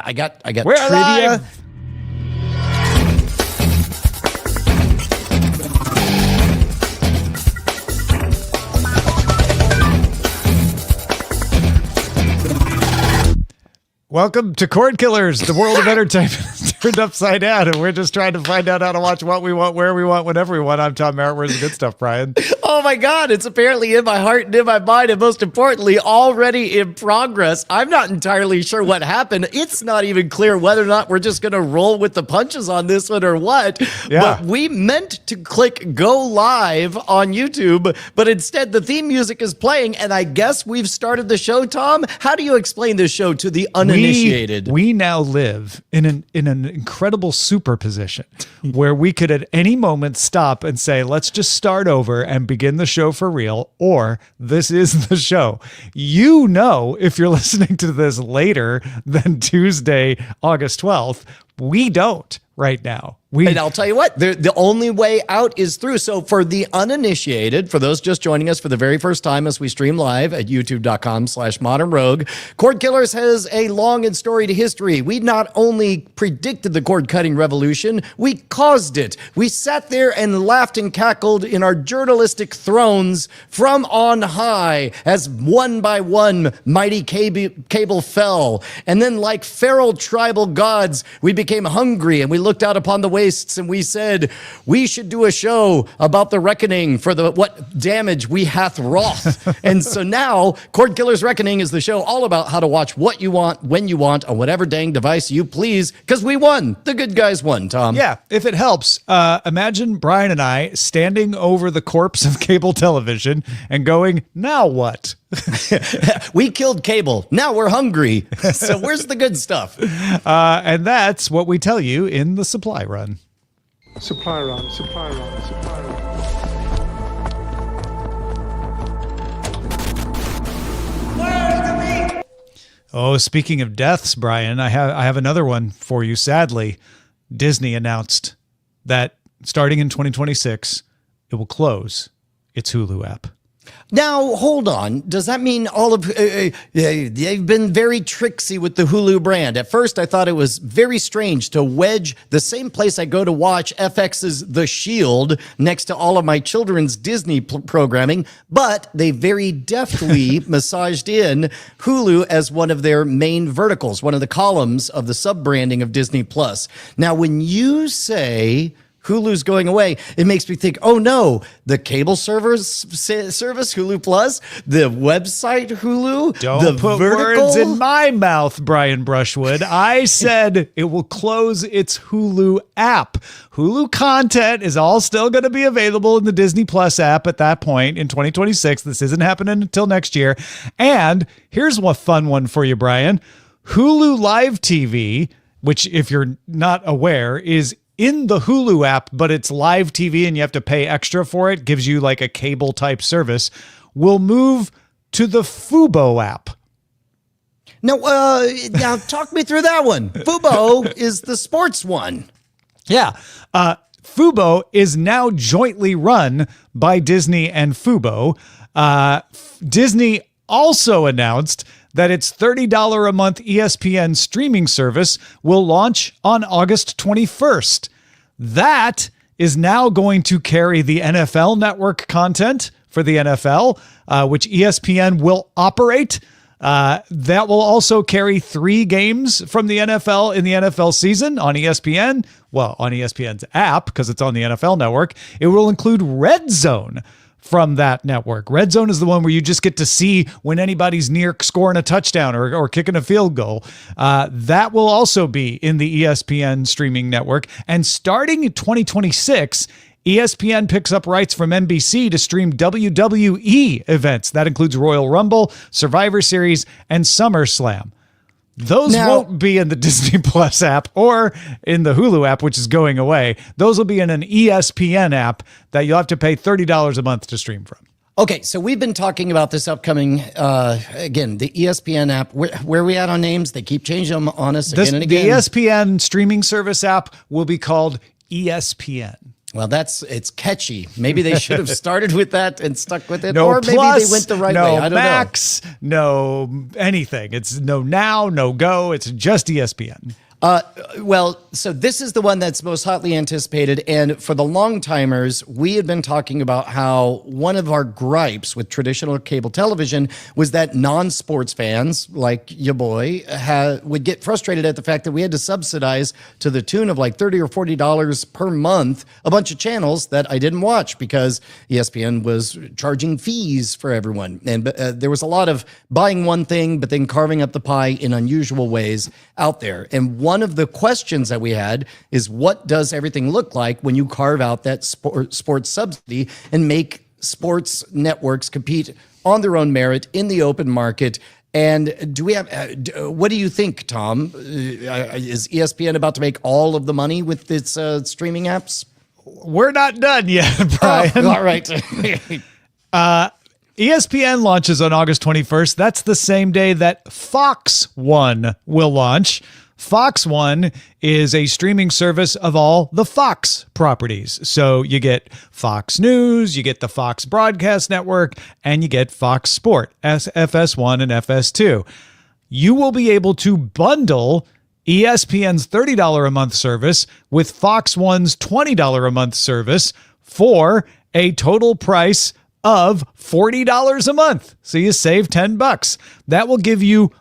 I got We're trivia. alive. Welcome to Cord Killers, the world of entertainment turned upside down, and we're just trying to find out how to watch what we want, where we want, whenever we want. I'm Tom Merritt. Where's the good stuff, Brian? Oh my God, it's apparently in my heart and in my mind, and most importantly, already in progress. I'm not entirely sure what happened. It's not even clear whether or not we're just going to roll with the punches on this one or what. Yeah. But we meant to click go live on YouTube, but instead the theme music is playing, and I guess we've started the show, Tom. How do you explain this show to the uninitiated? We now live in an incredible superposition where we could at any moment stop and say, let's just start over and begin the show for real, or this is the show. You know, if you're listening to this later than Tuesday, August 12th, we don't right now. And I'll tell you what, the only way out is through. So for the uninitiated, for those just joining us for the very first time as we stream live at youtube.com/modernrogue, Cord Killers has a long and storied history. We not only predicted the cord cutting revolution, we caused it. We sat there and laughed and cackled in our journalistic thrones from on high as one by one mighty cable fell. And then like feral tribal gods, we became hungry and we looked out upon the wastes and we said, we should do a show about the reckoning for what damage we hath wrought. And so now Cord Killers Reckoning is the show all about how to watch what you want, when you want, on whatever dang device you please, because we won. The good guys won, Tom. Yeah, if it helps, imagine Brian and I standing over the corpse of cable television and going, now what? We killed cable. Now we're hungry. So where's the good stuff? And that's what we tell you in the supply run. Supply run, supply run, supply run. Oh, speaking of deaths, Brian, I have another one for you. Sadly, Disney announced that starting in 2026, it will close its Hulu app. Now, hold on. Does that mean all of they've been very tricksy with the Hulu brand? At first, I thought it was very strange to wedge the same place I go to watch FX's The Shield next to all of my children's Disney programming, but they very deftly massaged in Hulu as one of their main verticals, one of the columns of the sub-branding of Disney Plus. Now, when you say Hulu's going away, it makes me think, oh no, the cable service Hulu Plus, the website Hulu, Don't put words in my mouth, Brian Brushwood. I said it will close its Hulu app. Hulu content is all still going to be available in the Disney Plus app at that point in 2026. This isn't happening until next year. And here's one fun one for you, Brian. Hulu Live TV, which if you're not aware is in the Hulu app, but it's live TV and you have to pay extra for it, gives you like a cable type service, will move to the Fubo app. Now talk me through that one. Fubo is the sports one. Yeah. Fubo is now jointly run by Disney and Fubo. Disney also announced that its $30 a month ESPN streaming service will launch on August 21st. That is now going to carry the NFL Network content for the NFL, which ESPN will operate. That will also carry 3 games from the NFL in the NFL season on ESPN. Well, on ESPN's app, because it's on the NFL Network. It will include Red Zone from that network. Red Zone is the one where you just get to see when anybody's near scoring a touchdown or kicking a field goal. That will also be in the ESPN streaming network. And starting in 2026, ESPN picks up rights from NBC to stream WWE events. That includes Royal Rumble, Survivor Series, and SummerSlam. Those won't be in the Disney Plus app or in the Hulu app, which is going away. Those will be in an ESPN app that you'll have to pay $30 a month to stream from. Okay, so we've been talking about this upcoming, again, the ESPN app. Where are we at on names? They keep changing them on us again and again. The ESPN streaming service app will be called ESPN. Well, it's catchy. Maybe they should have started with that and stuck with it. No or maybe plus, they went the right no way. I don't Max, no anything. It's no Now, no Go. It's just ESPN. Well, so this is the one that's most hotly anticipated. And for the long timers, we had been talking about how one of our gripes with traditional cable television was that non-sports fans, like your boy, would get frustrated at the fact that we had to subsidize to the tune of like $30 or $40 per month a bunch of channels that I didn't watch because ESPN was charging fees for everyone. And there was a lot of buying one thing, but then carving up the pie in unusual ways out there. And one of the questions that we had is, what does everything look like when you carve out that sports subsidy and make sports networks compete on their own merit in the open market? And do we have, what do you think, Tom? Is ESPN about to make all of the money with its streaming apps? We're not done yet, Brian. Oh, all right. ESPN launches on August 21st. That's the same day that Fox One will launch. Fox One is a streaming service of all the Fox properties. So you get Fox News, you get the Fox Broadcast Network, and you get Fox Sport, FS1 and FS2. You will be able to bundle ESPN's $30 a month service with Fox One's $20 a month service for a total price of $40 a month. So you save $10. That will give you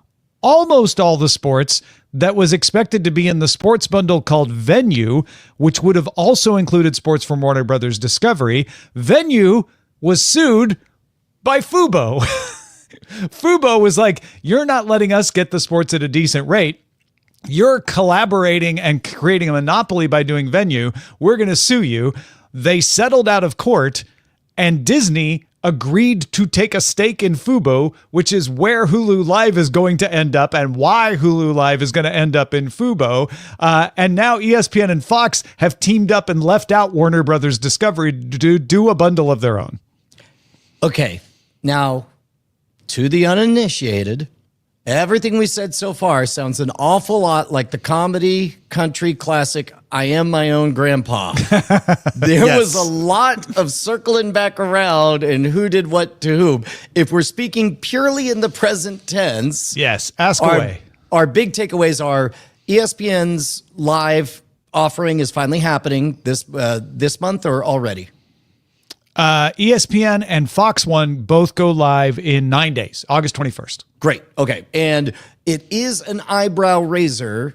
almost all the sports that was expected to be in the sports bundle called Venue, which would have also included sports from Warner Brothers Discovery. Venue was sued by Fubo. Fubo was like, you're not letting us get the sports at a decent rate. You're collaborating and creating a monopoly by doing Venue. We're going to sue you. They settled out of court, and Disney agreed to take a stake in Fubo, which is where Hulu Live is going to end up and why Hulu Live is going to end up in Fubo. And now ESPN and Fox have teamed up and left out Warner Brothers Discovery to do a bundle of their own. Okay. Now, to the uninitiated, everything we said so far sounds an awful lot like the comedy country classic, I Am My Own Grandpa. There was a lot of circling back around and who did what to whom. If we're speaking purely in the present tense, yes, ask away. Our big takeaways are ESPN's live offering is finally happening this month or already? ESPN and Fox One both go live in 9 days, August 21st. Great. Okay. And it is an eyebrow raiser.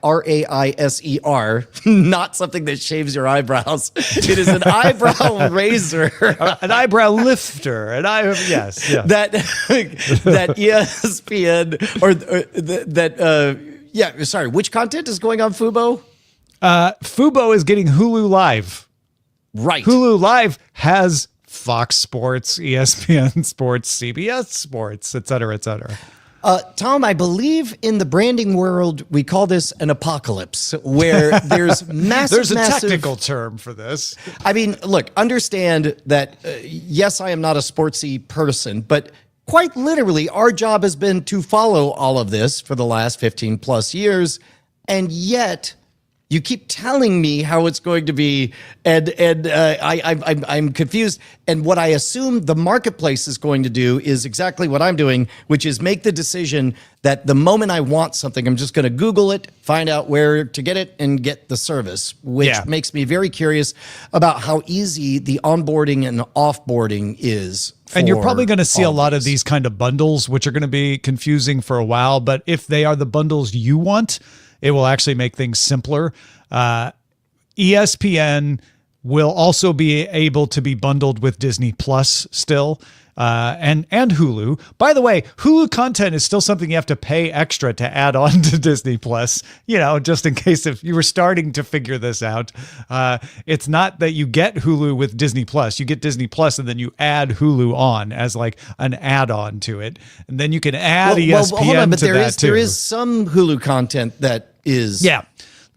R-A-I-S-E-R, not something that shaves your eyebrows. It is an eyebrow raiser. An eyebrow lifter. Yes. That ESPN which content is going on Fubo? Fubo is getting Hulu Live. Right. Hulu Live has Fox Sports, ESPN Sports, CBS Sports, et cetera, et cetera. Tom, I believe in the branding world, we call this an apocalypse, where there's There's a technical term for this. I mean, look, understand that, yes, I am not a sportsy person, but quite literally, our job has been to follow all of this for the last 15 plus years, and yet you keep telling me how it's going to be, and I'm confused. And what I assume the marketplace is going to do is exactly what I'm doing, which is make the decision that the moment I want something, I'm just going to Google it, find out where to get it, and get the service, which makes me very curious about how easy the onboarding and offboarding is. And you're probably going to see a lot of these kind of bundles, which are going to be confusing for a while. But if they are the bundles you want, it will actually make things simpler. ESPN will also be able to be bundled with Disney Plus still, and Hulu. By the way, Hulu content is still something you have to pay extra to add on to Disney Plus, just in case if you were starting to figure this out. It's not that you get Hulu with Disney Plus. You get Disney Plus and then you add Hulu on as like an add-on to it. And then you can add ESPN hold on, but to that too. There is some Hulu content that is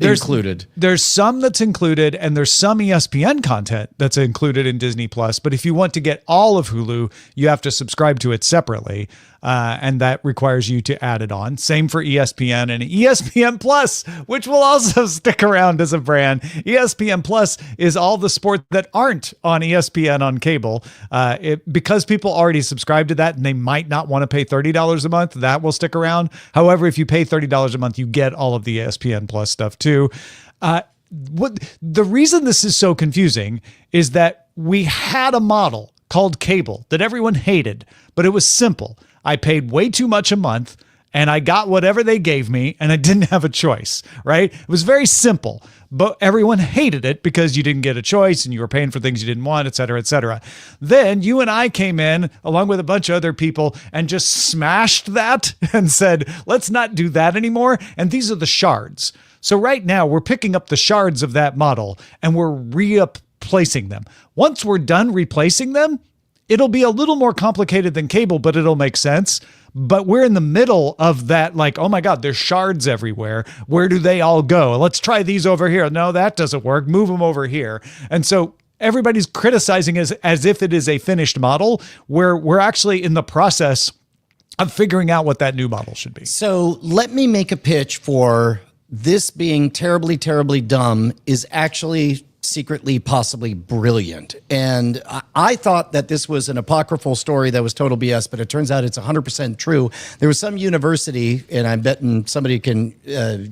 included. There's some that's included, and there's some ESPN content that's included in Disney Plus. But if you want to get all of Hulu, you have to subscribe to it separately. and that requires you to add it on. Same for ESPN and ESPN Plus, which will also stick around as a brand. ESPN Plus is all the sport that aren't on ESPN on cable. Because people already subscribe to that and they might not want to pay $30 a month, that will stick around. However, if you pay $30 a month, you get all of the ESPN Plus stuff too. The reason this is so confusing is that we had a model called cable that everyone hated, but it was simple. I paid way too much a month and I got whatever they gave me and I didn't have a choice, right? It was very simple, but everyone hated it because you didn't get a choice and you were paying for things you didn't want, et cetera, et cetera. Then you and I came in along with a bunch of other people and just smashed that and said, let's not do that anymore. And these are the shards. So right now we're picking up the shards of that model and we're replacing them. Once we're done replacing them, it'll be a little more complicated than cable, but it'll make sense. But we're in the middle of that, like, oh my God, there's shards everywhere. Where do they all go? Let's try these over here. No, that doesn't work. Move them over here. And so everybody's criticizing as if it is a finished model, where we're actually in the process of figuring out what that new model should be. So let me make a pitch for this being terribly, terribly dumb is actually secretly possibly brilliant. And I thought that this was an apocryphal story that was total BS, but it turns out it's 100% true. There was some university, and I'm betting somebody can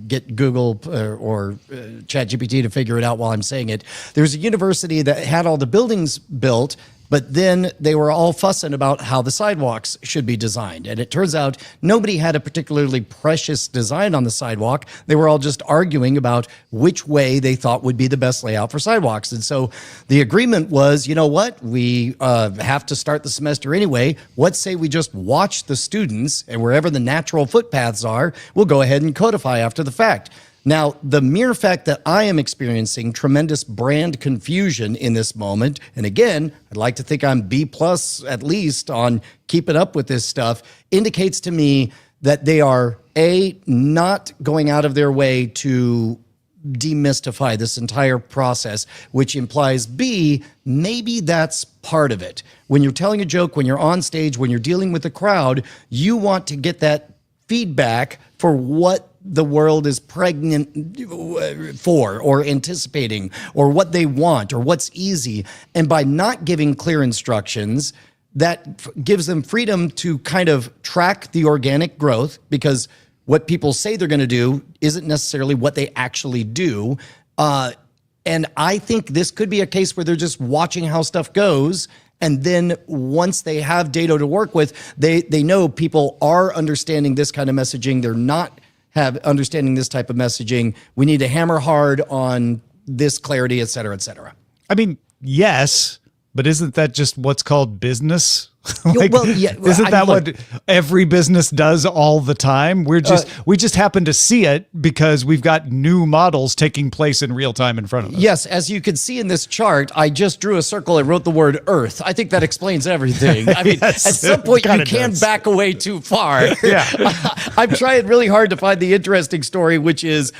get Google or ChatGPT to figure it out while I'm saying it. There was a university that had all the buildings built, but then they were all fussing about how the sidewalks should be designed. And it turns out nobody had a particularly precious design on the sidewalk. They were all just arguing about which way they thought would be the best layout for sidewalks. And so the agreement was, you know what? We have to start the semester anyway. Let's say we just watch the students, and wherever the natural footpaths are, we'll go ahead and codify after the fact. Now, the mere fact that I am experiencing tremendous brand confusion in this moment, and again, I'd like to think I'm B+ at least on keeping up with this stuff, indicates to me that they are, A, not going out of their way to demystify this entire process, which implies, B, maybe that's part of it. When you're telling a joke, when you're on stage, when you're dealing with a crowd, you want to get that feedback for what the world is pregnant for or anticipating or what they want or what's easy. And by not giving clear instructions, that gives them freedom to kind of track the organic growth, because what people say they're going to do isn't necessarily what they actually do. And I think this could be a case where they're just watching how stuff goes. And then once they have data to work with, they know people are understanding this kind of messaging. They're not understanding this type of messaging. We need to hammer hard on this clarity, et cetera, et cetera. I mean, yes, but isn't that just what's called business? Well, yeah, isn't that what every business does all the time? We just happen to see it because we've got new models taking place in real time in front of us. Yes, as you can see in this chart, I just drew a circle and wrote the word Earth. I think that explains everything. I mean, Yes, at some point you can't back away too far. Yeah. I'm trying really hard to find the interesting story, which is,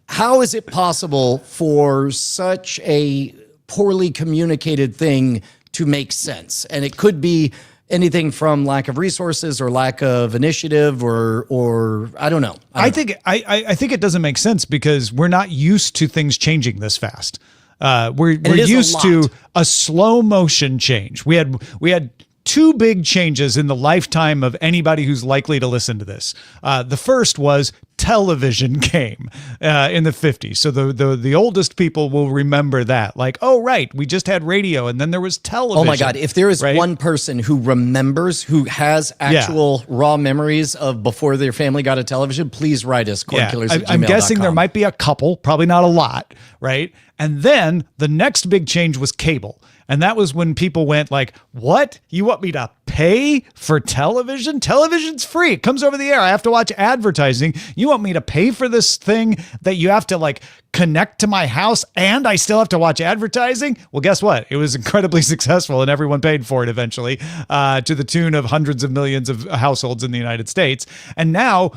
how is it possible for such a poorly communicated thing to make sense? And it could be anything from lack of resources or lack of initiative or I don't know. I think it doesn't make sense because we're not used to things changing this fast. We're used to a slow motion change. We had two big changes in the lifetime of anybody who's likely to listen to this. The first was television came in the 50s. So the oldest people will remember that. Like, oh, right, we just had radio and then there was television. Oh my God, if there is one person who remembers, who has actual raw memories of before their family got a television, please write us, cordkillers@gmail.com. I'm guessing there might be a couple, probably not a lot, right? And then the next big change was cable. And that was when people went like, what? You want me to pay for television? Television's free. It comes over the air. I have to watch advertising. You want me to pay for this thing that you have to like connect to my house and I still have to watch advertising? Well, guess what? It was incredibly successful and everyone paid for it eventually, to the tune of hundreds of millions of households in the United States. And now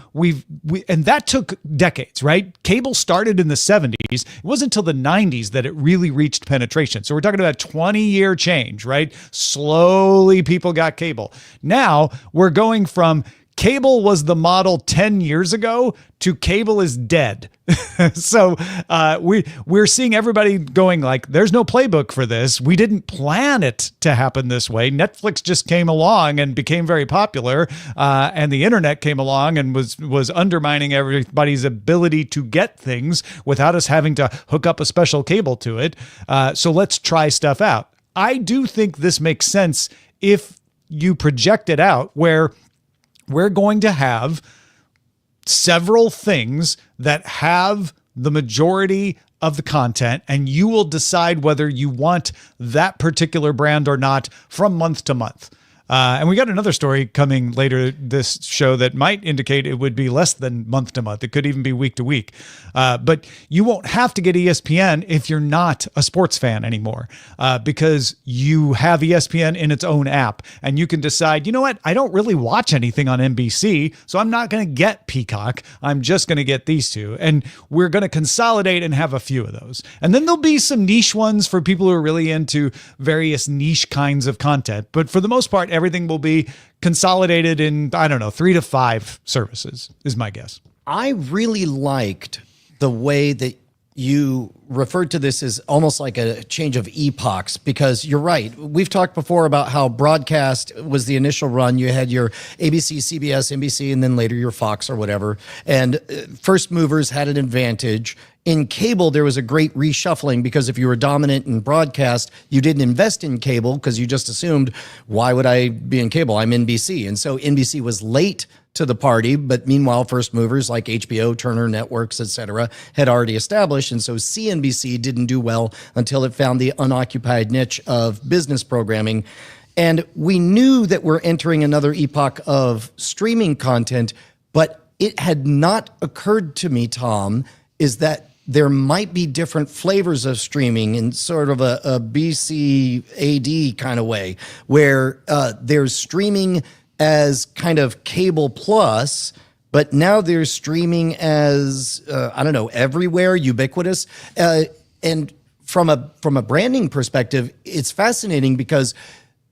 and that took decades, right? Cable started in the 70s. It wasn't until the 90s that it really reached penetration. So we're talking about a 20-year change, right? Slowly people got cable. Now we're going from cable was the model 10 years ago to cable is dead. So we're seeing everybody going like, there's no playbook for this. We didn't plan it to happen this way. Netflix just came along and became very popular, and the internet came along and was undermining everybody's ability to get things without us having to hook up a special cable to it. So let's try stuff out. I do think this makes sense if you project it out where we're going to have several things that have the majority of the content, and you will decide whether you want that particular brand or not from month to month. And we got another story coming later this show that might indicate it would be less than month to month. It could even be week to week. But you won't have to get ESPN if you're not a sports fan anymore, because you have ESPN in its own app and you can decide, you know what? I don't really watch anything on NBC, so I'm not going to get Peacock. I'm just going to get these two. And we're going to consolidate and have a few of those. And then there'll be some niche ones for people who are really into various niche kinds of content. But for the most part, everything will be consolidated in, 3 to 5 services is my guess. I really liked the way that you referred to this as almost like a change of epochs, because you're right. We've talked before about how broadcast was the initial run. You had your ABC, CBS, NBC, and then later your Fox or whatever. And first movers had an advantage. In cable, there was a great reshuffling because if you were dominant in broadcast, you didn't invest in cable because you just assumed, why would I be in cable? I'm NBC. And so NBC was late to the party, but meanwhile, first movers like HBO, Turner Networks, etc., had already established. And so CNBC didn't do well until it found the unoccupied niche of business programming. And we knew that we're entering another epoch of streaming content, but it had not occurred to me, Tom, is that there might be different flavors of streaming in sort of a BCAD kind of way, where there's streaming as kind of cable plus, but now there's streaming as, everywhere, ubiquitous. And from a branding perspective, it's fascinating because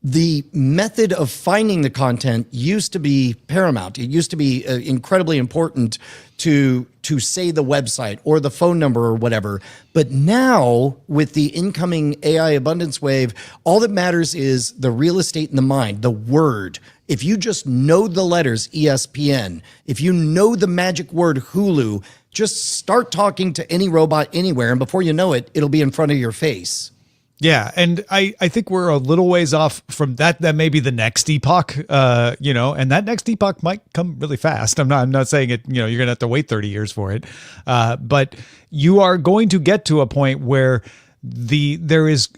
the method of finding the content used to be paramount. It used to be incredibly important to say the website or the phone number or whatever. But now with the incoming AI abundance wave, all that matters is the real estate in the mind, the word. If you just know the letters ESPN, if you know the magic word Hulu, just start talking to any robot anywhere, and before you know it, it'll be in front of your face. Yeah, and I think we're a little ways off from that. That may be the next epoch, and that next epoch might come really fast. I'm not saying it, you're going to have to wait 30 years for it. But you are going to get to a point where there is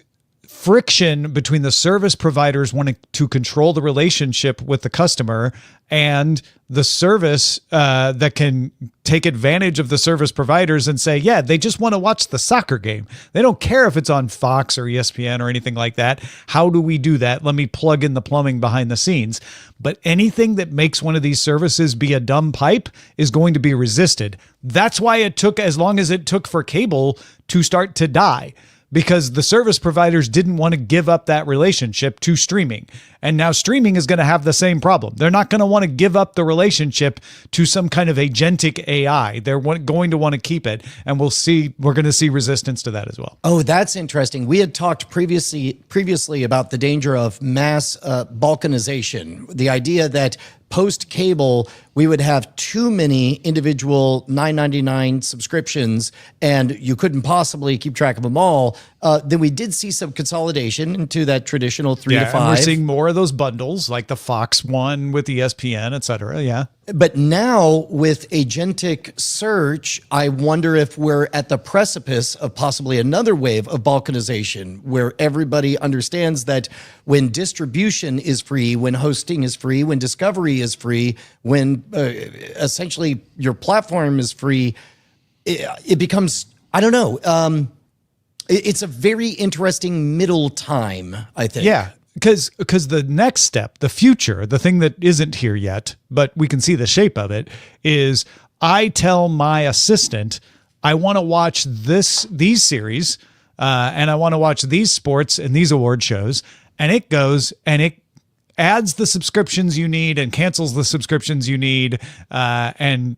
friction between the service providers wanting to control the relationship with the customer and the service that can take advantage of the service providers and say, yeah, they just want to watch the soccer game. They don't care if it's on Fox or ESPN or anything like that. How do we do that? Let me plug in the plumbing behind the scenes. But anything that makes one of these services be a dumb pipe is going to be resisted. That's why it took as long as it took for cable to start to die, because the service providers didn't want to give up that relationship to streaming. And now streaming is going to have the same problem. They're not going to want to give up the relationship to some kind of agentic AI. They're going to want to keep it. And we're going to see resistance to that as well. Oh, that's interesting. We had talked previously about the danger of mass balkanization, the idea that post-cable, we would have too many individual $9.99 subscriptions and you couldn't possibly keep track of them all. Then we did see some consolidation into that traditional 3 to 5. And we're seeing more of those bundles like the Fox one with ESPN, et cetera. Yeah. But now with agentic search, I wonder if we're at the precipice of possibly another wave of balkanization where everybody understands that when distribution is free, when hosting is free, when discovery is free, when essentially your platform is free, it becomes I don't know. It's a very interesting middle time, I think. Yeah, because the next step, the future, the thing that isn't here yet, but we can see the shape of it, is I tell my assistant, I want to watch these series, and I want to watch these sports and these award shows, and it goes and it adds the subscriptions you need and cancels the subscriptions you need, and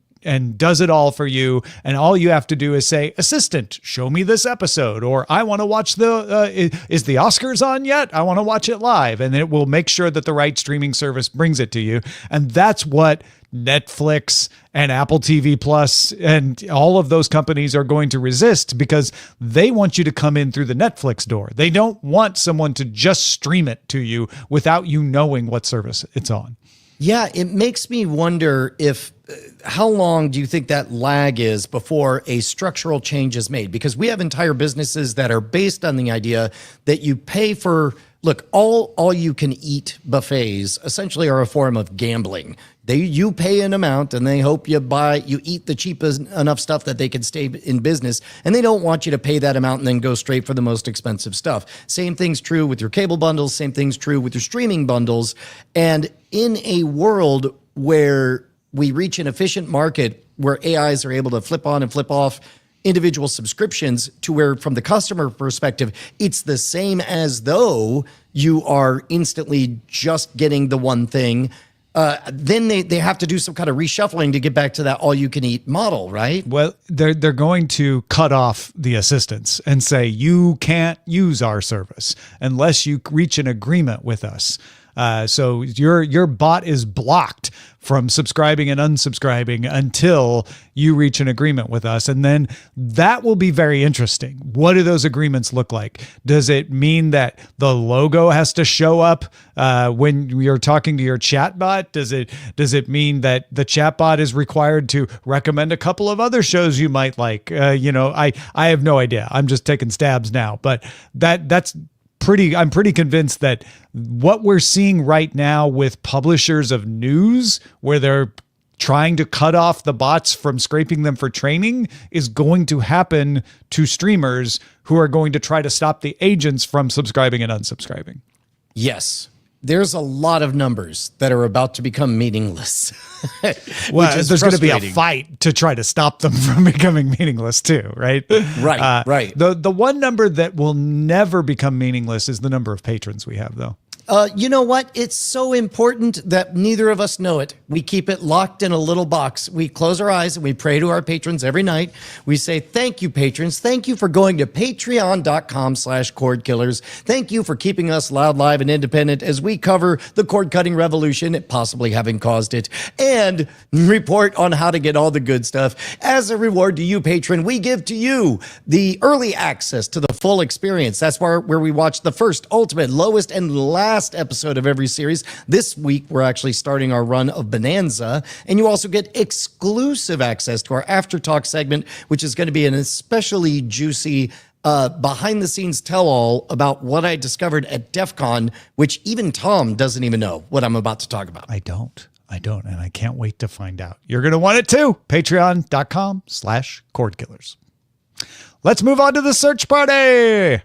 does it all for you. And all you have to do is say, assistant, show me this episode, or I want to watch is the Oscars on yet? I want to watch it live. And it will make sure that the right streaming service brings it to you. And that's what Netflix and Apple TV Plus and all of those companies are going to resist, because they want you to come in through the Netflix door. They don't want someone to just stream it to you without you knowing what service it's on. Yeah, it makes me wonder if how long do you think that lag is before a structural change is made? Because we have entire businesses that are based on the idea that you pay for, look, all you can eat buffets essentially are a form of gambling. You pay an amount and they hope you eat the cheapest enough stuff that they can stay in business, and they don't want you to pay that amount and then go straight for the most expensive stuff. Same thing's true with your cable bundles, same thing's true with your streaming bundles. And in a world where we reach an efficient market where AIs are able to flip on and flip off individual subscriptions to where, from the customer perspective, it's the same as though you are instantly just getting the one thing, then they have to do some kind of reshuffling to get back to that all-you-can-eat model, right? Well, they're going to cut off the assistants and say, you can't use our service unless you reach an agreement with us. So your bot is blocked from subscribing and unsubscribing until you reach an agreement with us. And then that will be very interesting. What do those agreements look like? Does it mean that the logo has to show up when you're talking to your chatbot? Does it mean that the chatbot is required to recommend a couple of other shows you might like? I have no idea. I'm just taking stabs now, but I'm pretty convinced that what we're seeing right now with publishers of news, where they're trying to cut off the bots from scraping them for training, is going to happen to streamers who are going to try to stop the agents from subscribing and unsubscribing. Yes. There's a lot of numbers that are about to become meaningless. Well, there's going to be a fight to try to stop them from becoming meaningless too, right? Right, right. The one number that will never become meaningless is the number of patrons we have, though. You know what? It's so important that neither of us know it. We keep it locked in a little box. We close our eyes and we pray to our patrons every night. We say, thank you, patrons. Thank you for going to patreon.com/cordkillers. Thank you for keeping us loud, live, and independent as we cover the cord-cutting revolution, possibly having caused it, and report on how to get all the good stuff. As a reward to you, patron, we give to you the early access to the full experience. That's where we watch the first, ultimate, lowest, and last episode of every series. This week, we're actually starting our run of Bonanza, and you also get exclusive access to our After Talk segment, which is going to be an especially juicy behind-the-scenes tell-all about what I discovered at DEF CON, which even Tom doesn't even know what I'm about to talk about. I don't, and I can't wait to find out. You're going to want it too. Patreon.com/cordkillers. Let's move on to the search party.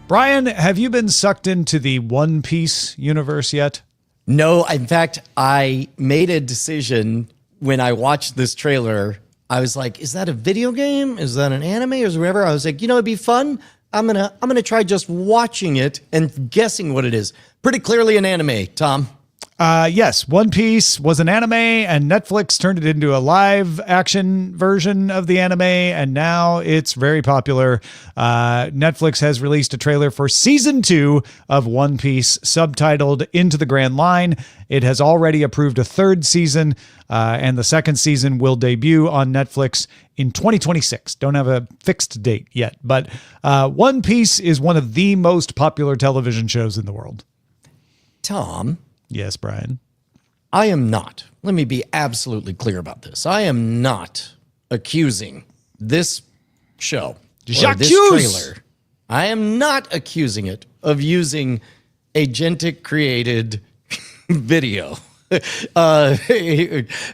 Brian, have you been sucked into the One Piece universe yet? No, in fact, I made a decision when I watched this trailer. I was like, is that a video game? Is that an anime or whatever? I was like, it'd be fun. I'm gonna try just watching it and guessing what it is. Pretty clearly an anime, Tom. Yes, One Piece was an anime, and Netflix turned it into a live action version of the anime, and now it's very popular. Netflix has released a trailer for season 2 of One Piece, subtitled Into the Grand Line. It has already approved a third season, and the second season will debut on Netflix in 2026. Don't have a fixed date yet, but One Piece is one of the most popular television shows in the world. Tom. Yes, Brian. I am not. Let me be absolutely clear about this. I am not accusing this show or this trailer. I am not accusing it of using agentic created video.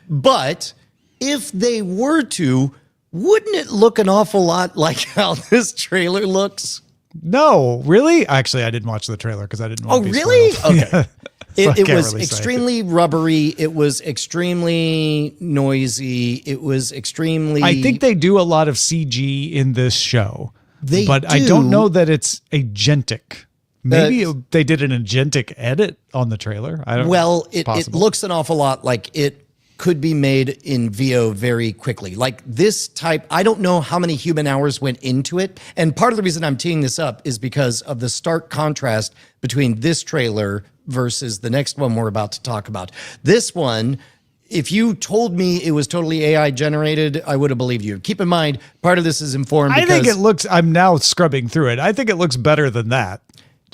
But if they were to, wouldn't it look an awful lot like how this trailer looks? No, really? Actually, I didn't watch the trailer because I didn't want to be really? spoiled. Okay. So It I was can't really say. extremely rubbery. It was extremely noisy. It was extremely... I think they do a lot of CG in this show, but I do. don't know that it's agentic. Maybe they did an agentic edit on the trailer. I don't know. Well, It's it possible. looks an awful lot like it could be made in VO very quickly. Like this type, I don't know how many human hours went into it. And part of the reason I'm teeing this up is because of the stark contrast between this trailer versus the next one we're about to talk about. This one, if you told me it was totally AI generated, I would have believed you. Keep in mind, part of this is informed I think because it looks, I'm now scrubbing through it. I think it looks better than that.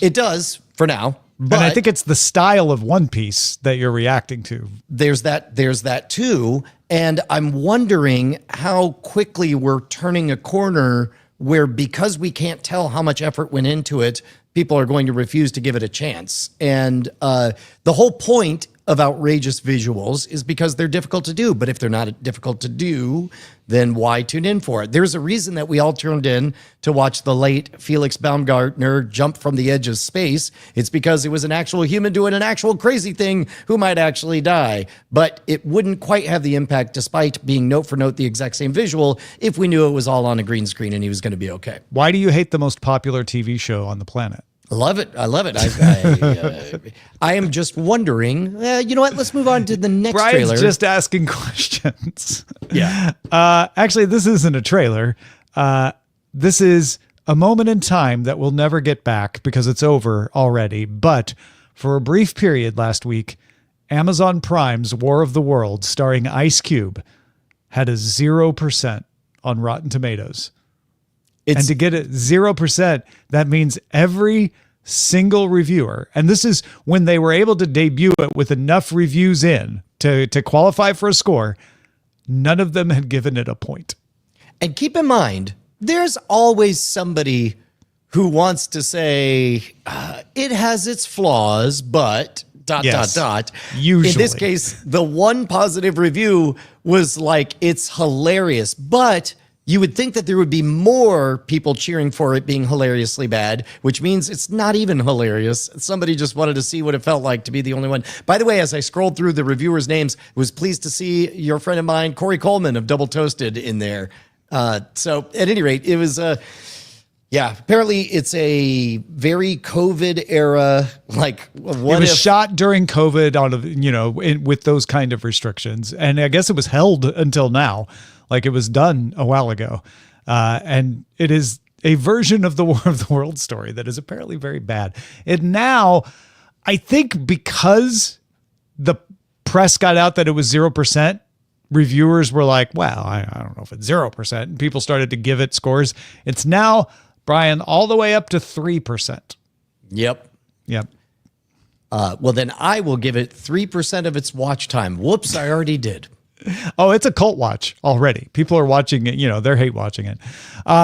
it does for now. But And I think it's the style of One Piece that you're reacting to. there's that too. And I'm wondering how quickly we're turning a corner where, because we can't tell how much effort went into it, people are going to refuse to give it a chance. And the whole point of outrageous visuals is because they're difficult to do. But if they're not difficult to do, then why tune in for it? There's a reason that we all tuned in to watch the late Felix Baumgartner jump from the edge of space. It's because it was an actual human doing an actual crazy thing who might actually die. But it wouldn't quite have the impact, despite being note for note the exact same visual, if we knew it was all on a green screen and he was going to be okay. Why do you hate the most popular TV show on the planet? I love it. I love it. I am just wondering, you know what? Let's move on to the next Brian's trailer. just asking questions. Yeah. Actually, this isn't a trailer. This is a moment in time that we'll never get back because it's over already. But for a brief period last week, Amazon Prime's War of the Worlds, starring Ice Cube, had a 0% on Rotten Tomatoes. And to get it 0%, that means every single reviewer, and this is when they were able to debut it with enough reviews in to qualify for a score, none of them had given it a point. And keep in mind, there's always somebody who wants to say it has its flaws, but ... Usually. In this case, the one positive review was like, it's hilarious, but you would think that there would be more people cheering for it being hilariously bad, which means it's not even hilarious. Somebody just wanted to see what it felt like to be the only one. By the way, as I scrolled through the reviewers' names, I was pleased to see your friend of mine, Corey Coleman of Double Toasted, in there. So at any rate, it was apparently it's a very COVID era, like what It was if shot during COVID with those kind of restrictions. And I guess it was held until now. Like it was done a while ago. And it is a version of the War of the World story that is apparently very bad. And now, I think because the press got out that it was 0%, reviewers were like, well, I don't know if it's 0%. And people started to give it scores. It's now, Brian, all the way up to 3%. Yep. Yep. Well, then I will give it 3% of its watch time. Whoops, I already did. Oh, it's a cult watch already. People are watching it. They're hate watching it.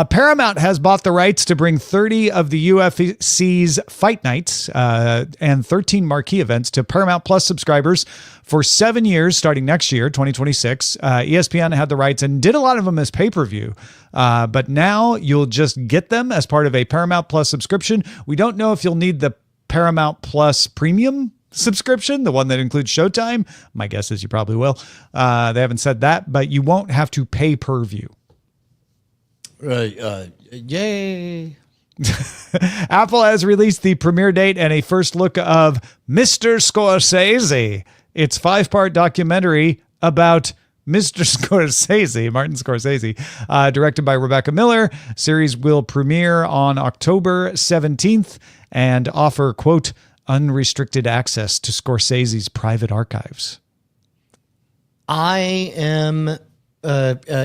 Paramount has bought the rights to bring 30 of the UFC's fight nights and 13 marquee events to Paramount Plus subscribers for 7 years, starting next year, 2026. ESPN had the rights and did a lot of them as pay-per-view. But now you'll just get them as part of a Paramount Plus subscription. We don't know if you'll need the Paramount Plus Premium subscription, the one that includes Showtime. My guess is you probably will. They haven't said that, but you won't have to pay per view. Yay. Apple has released the premiere date and a first look of Mr. Scorsese. It's 5-part documentary about Mr. Scorsese, Martin Scorsese, directed by Rebecca Miller. Series will premiere on October 17th and offer, quote, unrestricted access to Scorsese's private archives. I am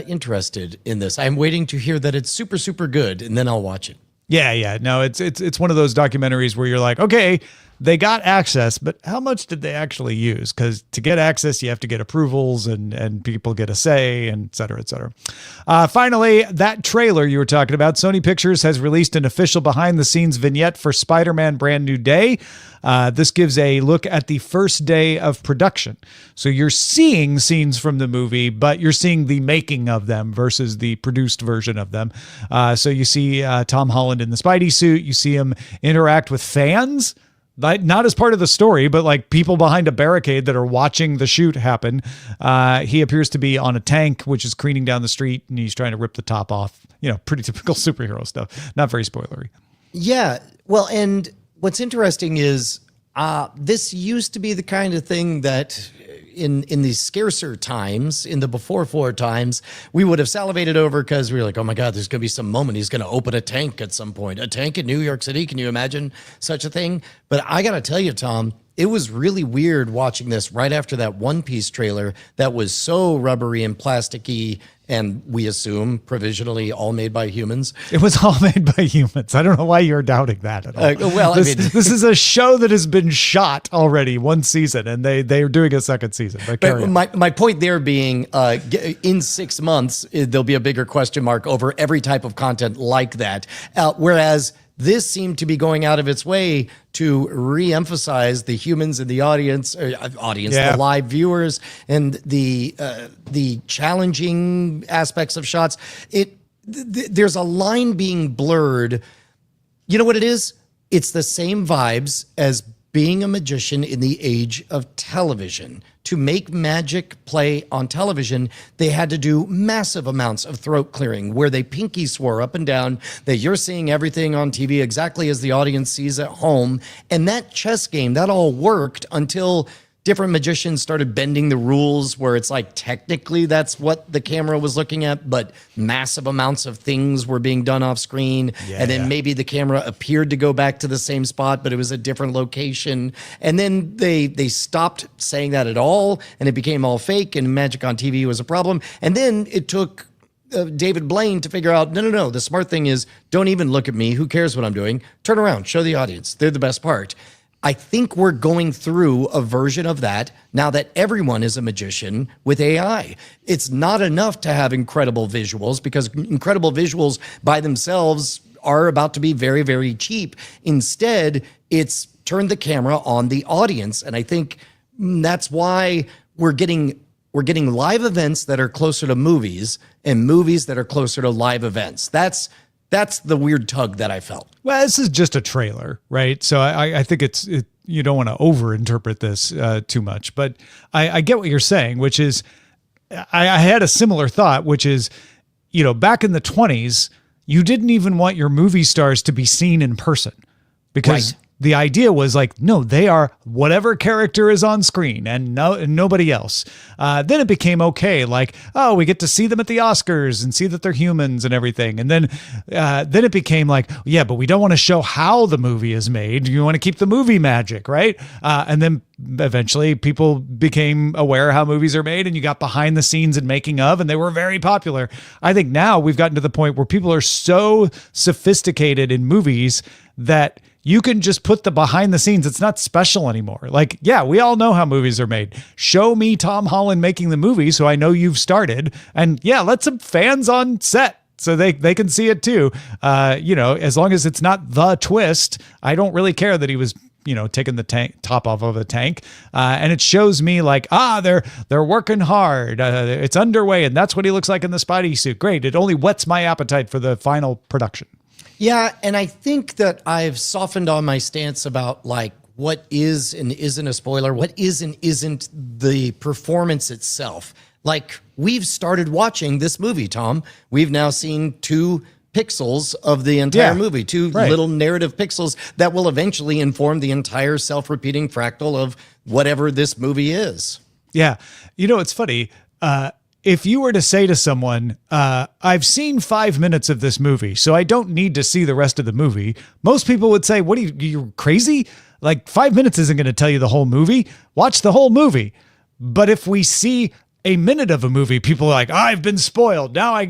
interested in this. I'm waiting to hear that it's super, super good, and then I'll watch it. Yeah. No, it's one of those documentaries where you're like, okay, they got access, but how much did they actually use? Because to get access, you have to get approvals and people get a say, and et cetera, et cetera. Finally, that trailer you were talking about, Sony Pictures has released an official behind-the-scenes vignette for Spider-Man Brand New Day. This gives a look at the first day of production. So you're seeing scenes from the movie, but you're seeing the making of them versus the produced version of them. So you see Tom Holland in the Spidey suit. You see him interact with fans. Not as part of the story, but like people behind a barricade that are watching the shoot happen. He appears to be on a tank, which is careening down the street, and he's trying to rip the top off. Pretty typical superhero stuff. Not very spoilery. Yeah. Well, and what's interesting is this used to be the kind of thing that in these scarcer times, in the before times, we would have salivated over because we were like, oh my God, there's going to be some moment he's going to open a tank at some point. A tank in New York City. Can you imagine such a thing? But I got to tell you, Tom, it was really weird watching this right after that One Piece trailer that was so rubbery and plasticky, and we assume provisionally all made by humans. It was all made by humans. I don't know why you're doubting that at all. This is a show that has been shot already one season, and they're doing a second season. But my point there being, in 6 months, there'll be a bigger question mark over every type of content like that. Whereas this seemed to be going out of its way to re-emphasize the humans in the audience, the live viewers, and the challenging aspects of shots. There's a line being blurred. You know what it is? It's the same vibes as being a magician in the age of television. To make magic play on television, they had to do massive amounts of throat clearing where they pinky swore up and down that you're seeing everything on TV exactly as the audience sees at home. And that chess game, that all worked until different magicians started bending the rules where it's like technically that's what the camera was looking at, but massive amounts of things were being done off screen. And then maybe the camera appeared to go back to the same spot, but it was a different location. And then they stopped saying that at all, and it became all fake, and magic on TV was a problem. And then it took David Blaine to figure out, no, the smart thing is don't even look at me. Who cares what I'm doing? Turn around, show the audience. They're the best part. I think we're going through a version of that now that everyone is a magician with AI. It's not enough to have incredible visuals because incredible visuals by themselves are about to be very, very cheap. Instead, it's turn the camera on the audience. And I think that's why we're getting live events that are closer to movies and movies that are closer to live events. That's the weird tug that I felt. Well, this is just a trailer, right? So I think you don't want to overinterpret this too much, but I get what you're saying, which is I had a similar thought, which is, back in the 20s, you didn't even want your movie stars to be seen in person because the idea was like, no, they are whatever character is on screen and nobody else. Then it became okay. Like, oh, we get to see them at the Oscars and see that they're humans and everything. And then it became like, yeah, but we don't want to show how the movie is made. You want to keep the movie magic, right? And then eventually people became aware how movies are made and you got behind the scenes and making of, and they were very popular. I think now we've gotten to the point where people are so sophisticated in movies that you can just put the behind the scenes. It's not special anymore. Like, yeah, we all know how movies are made. Show me Tom Holland making the movie so I know you've started. And yeah, let some fans on set so they can see it too. As long as it's not the twist, I don't really care that he was taking the top off of a tank. And it shows me like, they're working hard. It's underway. And that's what he looks like in the Spidey suit. Great. It only whets my appetite for the final production. Yeah, and I think that I've softened on my stance about like what is and isn't a spoiler, what is and isn't the performance itself. Like we've started watching this movie, Tom. We've now seen 2 pixels of the entire movie, 2 little narrative pixels that will eventually inform the entire self-repeating fractal of whatever this movie is. Yeah. It's funny. If you were to say to someone, I've seen 5 minutes of this movie, so I don't need to see the rest of the movie, most people would say, what are you crazy? Like 5 minutes isn't going to tell you the whole movie. Watch the whole movie. But if we see a minute of a movie, people are like, I've been spoiled. Now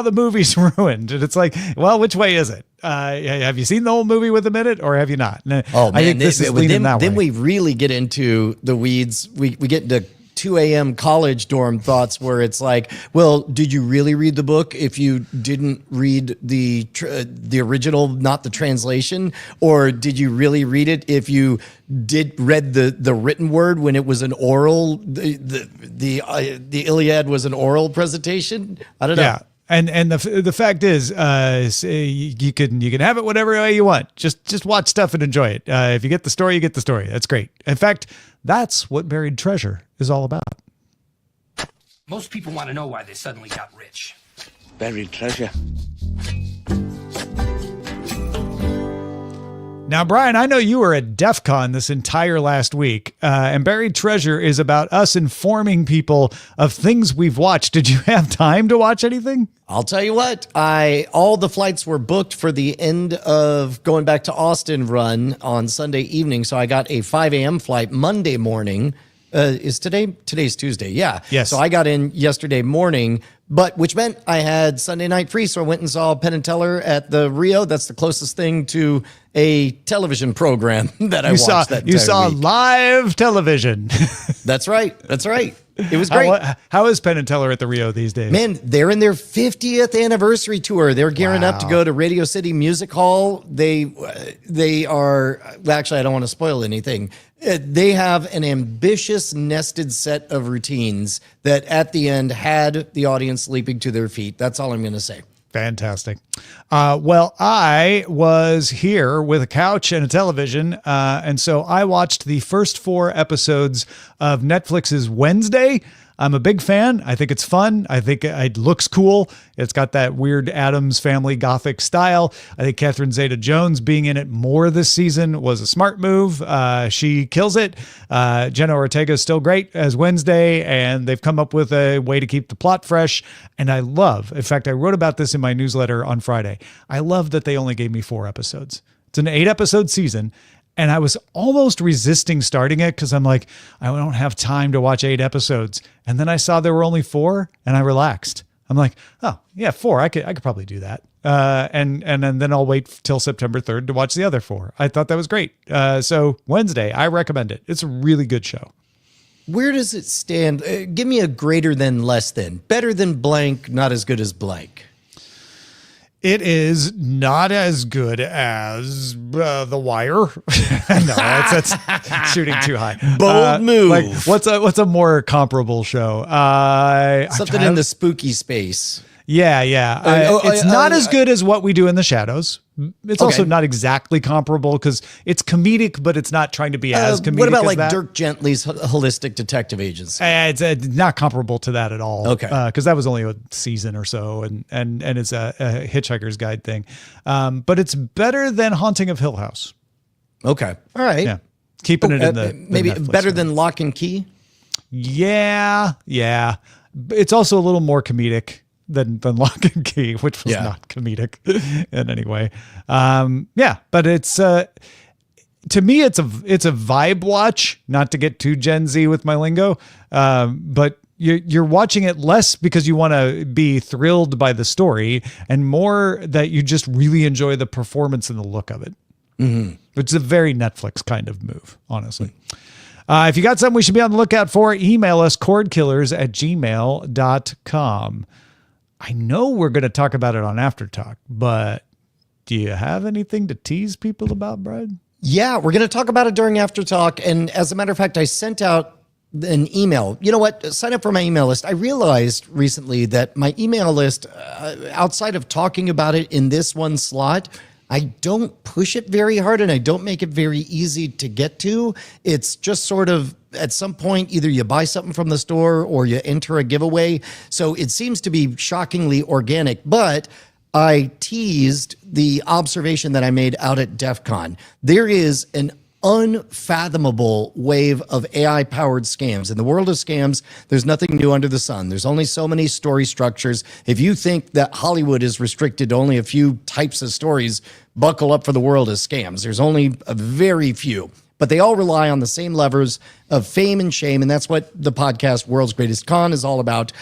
the movie's ruined. And it's like, well, which way is it? Have you seen the whole movie with a minute, or have you not? Oh man, I think this is leaning that way. Then we really get into the weeds. We get into 2 a.m. college dorm thoughts where it's like, well, did you really read the book if you didn't read the original, not the translation? Or did you really read it if you read the written word when it was an oral, the Iliad was an oral presentation? I don't know. Yeah. And the fact is, you can have it whatever way you want. Just watch stuff and enjoy it. If you get the story, you get the story. That's great. In fact, that's what Buried Treasure is all about. Most people want to know why they suddenly got rich. Buried treasure. Now, Brian, I know you were at DEF CON this entire last week, and Buried Treasure is about us informing people of things we've watched. Did you have time to watch anything? I'll tell you what, all the flights were booked for the end of going back to Austin run on Sunday evening. So I got a 5 a.m. flight Monday morning. Is today's Tuesday? Yeah. Yes. So I got in yesterday morning, which meant I had Sunday night free. So I went and saw Penn and Teller at the Rio. That's the closest thing to a television program that I watched that You saw week. live television. That's right. That's right. It was great. How is Penn and Teller at the Rio these days? Man, they're in their 50th anniversary tour. They're gearing up to go to Radio City Music Hall. They are, well, actually, I don't want to spoil anything. They have an ambitious nested set of routines that at the end had the audience leaping to their feet. That's all I'm going to say. Fantastic. Well, I was here with a couch and a television, and so I watched the first 4 episodes of Netflix's Wednesday. I'm a big fan. I think it's fun. I think it looks cool. It's got that weird Addams Family Gothic style. I think Catherine Zeta-Jones being in it more this season was a smart move. She kills it. Jenna Ortega is still great as Wednesday, and they've come up with a way to keep the plot fresh. And I love, in fact, I wrote about this in my newsletter on Friday. I love that they only gave me 4 episodes. It's an 8-episode season. And I was almost resisting starting it because I'm like, I don't have time to watch 8 episodes. And then I saw there were only 4 and I relaxed. I'm like, oh yeah, 4. I could probably do that. And then I'll wait till September 3rd to watch the other 4. I thought that was great. So Wednesday, I recommend it. It's a really good show. Where does it stand? Give me a greater than, less than. Better than blank, not as good as blank. It is not as good as The Wire. No, that's shooting too high. Bold move. Like, what's a more comparable show? Something in the spooky space. Yeah. It's not as good as What We Do in the Shadows. It's also not exactly comparable because it's comedic, but it's not trying to be as comedic. What about as like that. Dirk Gently's Holistic Detective Agency? It's not comparable to that at all. Okay. Because that was only a season or so, and it's a Hitchhiker's Guide thing. But it's better than Haunting of Hill House. Okay. All right. Yeah. Keeping it in the maybe Netflix better range. than Lock and Key. Yeah. It's also a little more comedic than Lock and Key, which was not comedic in any way. But it's to me it's a vibe watch, not to get too Gen Z with my lingo. But you're watching it less because you want to be thrilled by the story and more that you just really enjoy the performance and the look of it. Mm-hmm. Which is a very Netflix kind of move, honestly. If you got something we should be on the lookout for, email us cordkillers@gmail.com. I know we're going to talk about it on After Talk, but do you have anything to tease people about, Brad? Yeah, we're going to talk about it during After Talk. And as a matter of fact, I sent out an email. You know what? Sign up for my email list. I realized recently that my email list, outside of talking about it in this one slot, I don't push it very hard and I don't make it very easy to get to. It's just sort of at some point, either you buy something from the store or you enter a giveaway. So it seems to be shockingly organic, but I teased the observation that I made out at DEF CON. There is an unfathomable wave of AI-powered scams. In the world of scams, there's nothing new under the sun. There's only so many story structures. If you think that Hollywood is restricted to only a few types of stories, buckle up for the world of scams. There's only a very few, but they all rely on the same levers of fame and shame, and that's what the podcast World's Greatest Con is all about.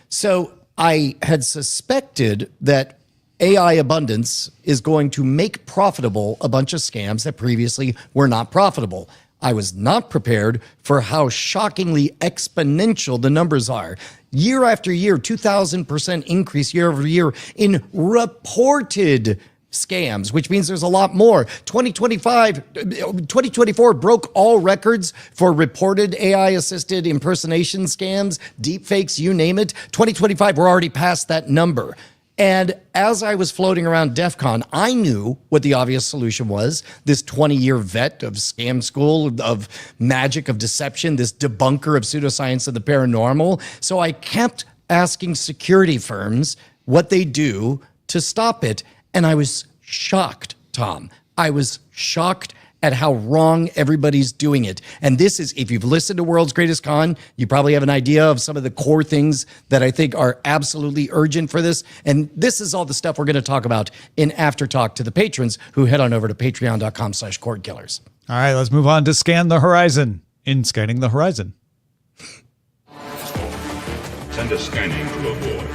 So I had suspected that AI abundance is going to make profitable a bunch of scams that previously were not profitable. I was not prepared for how shockingly exponential the numbers are. Year after year, 2,000% increase year over year in reported scams, which means there's a lot more. 2024 broke all records for reported AI-assisted impersonation scams, deepfakes, you name it. 2025, we're already past that number. And as I was floating around DEF CON, I knew what the obvious solution was. This 20-year vet of scam school, of magic, of deception, this debunker of pseudoscience of the paranormal. So I kept asking security firms what they do to stop it. And I was shocked, Tom. I was shocked at how wrong everybody's doing it. And this is, if you've listened to World's Greatest Con, you probably have an idea of some of the core things that I think are absolutely urgent for this. And this is all the stuff we're going to talk about in After Talk to the patrons who head on over to patreon.com/cordkillers. All right, let's move on to Scan the Horizon in Scanning the Horizon. Send a scanning to abort.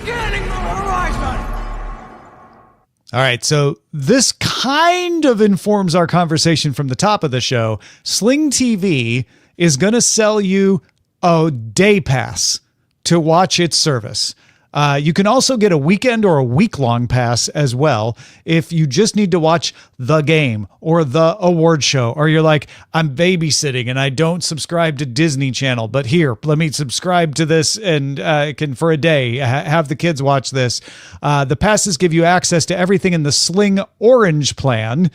Scanning the horizon! All right, so this kind of informs our conversation from the top of the show. Sling TV is going to sell you a day pass to watch its service. You can also get a weekend or a week-long pass as well if you just need to watch the game or the award show, or you're like, I'm babysitting and I don't subscribe to Disney Channel, but here, let me subscribe to this and can for a day have the kids watch this. The passes give you access to everything in the Sling Orange plan.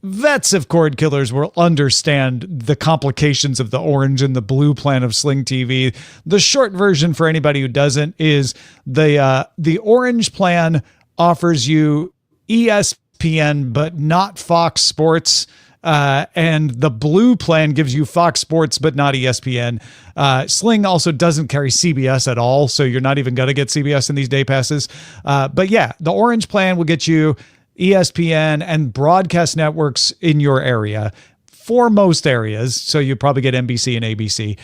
Vets of Cord Killers will understand the complications of the orange and the blue plan of Sling TV. The short version for anybody who doesn't is the orange plan offers you ESPN, but not Fox Sports. And the blue plan gives you Fox Sports, but not ESPN. Sling also doesn't carry CBS at all, so you're not even going to get CBS in these day passes. But yeah, the orange plan will get you ESPN and broadcast networks in your area for most areas. So you probably get NBC and ABC.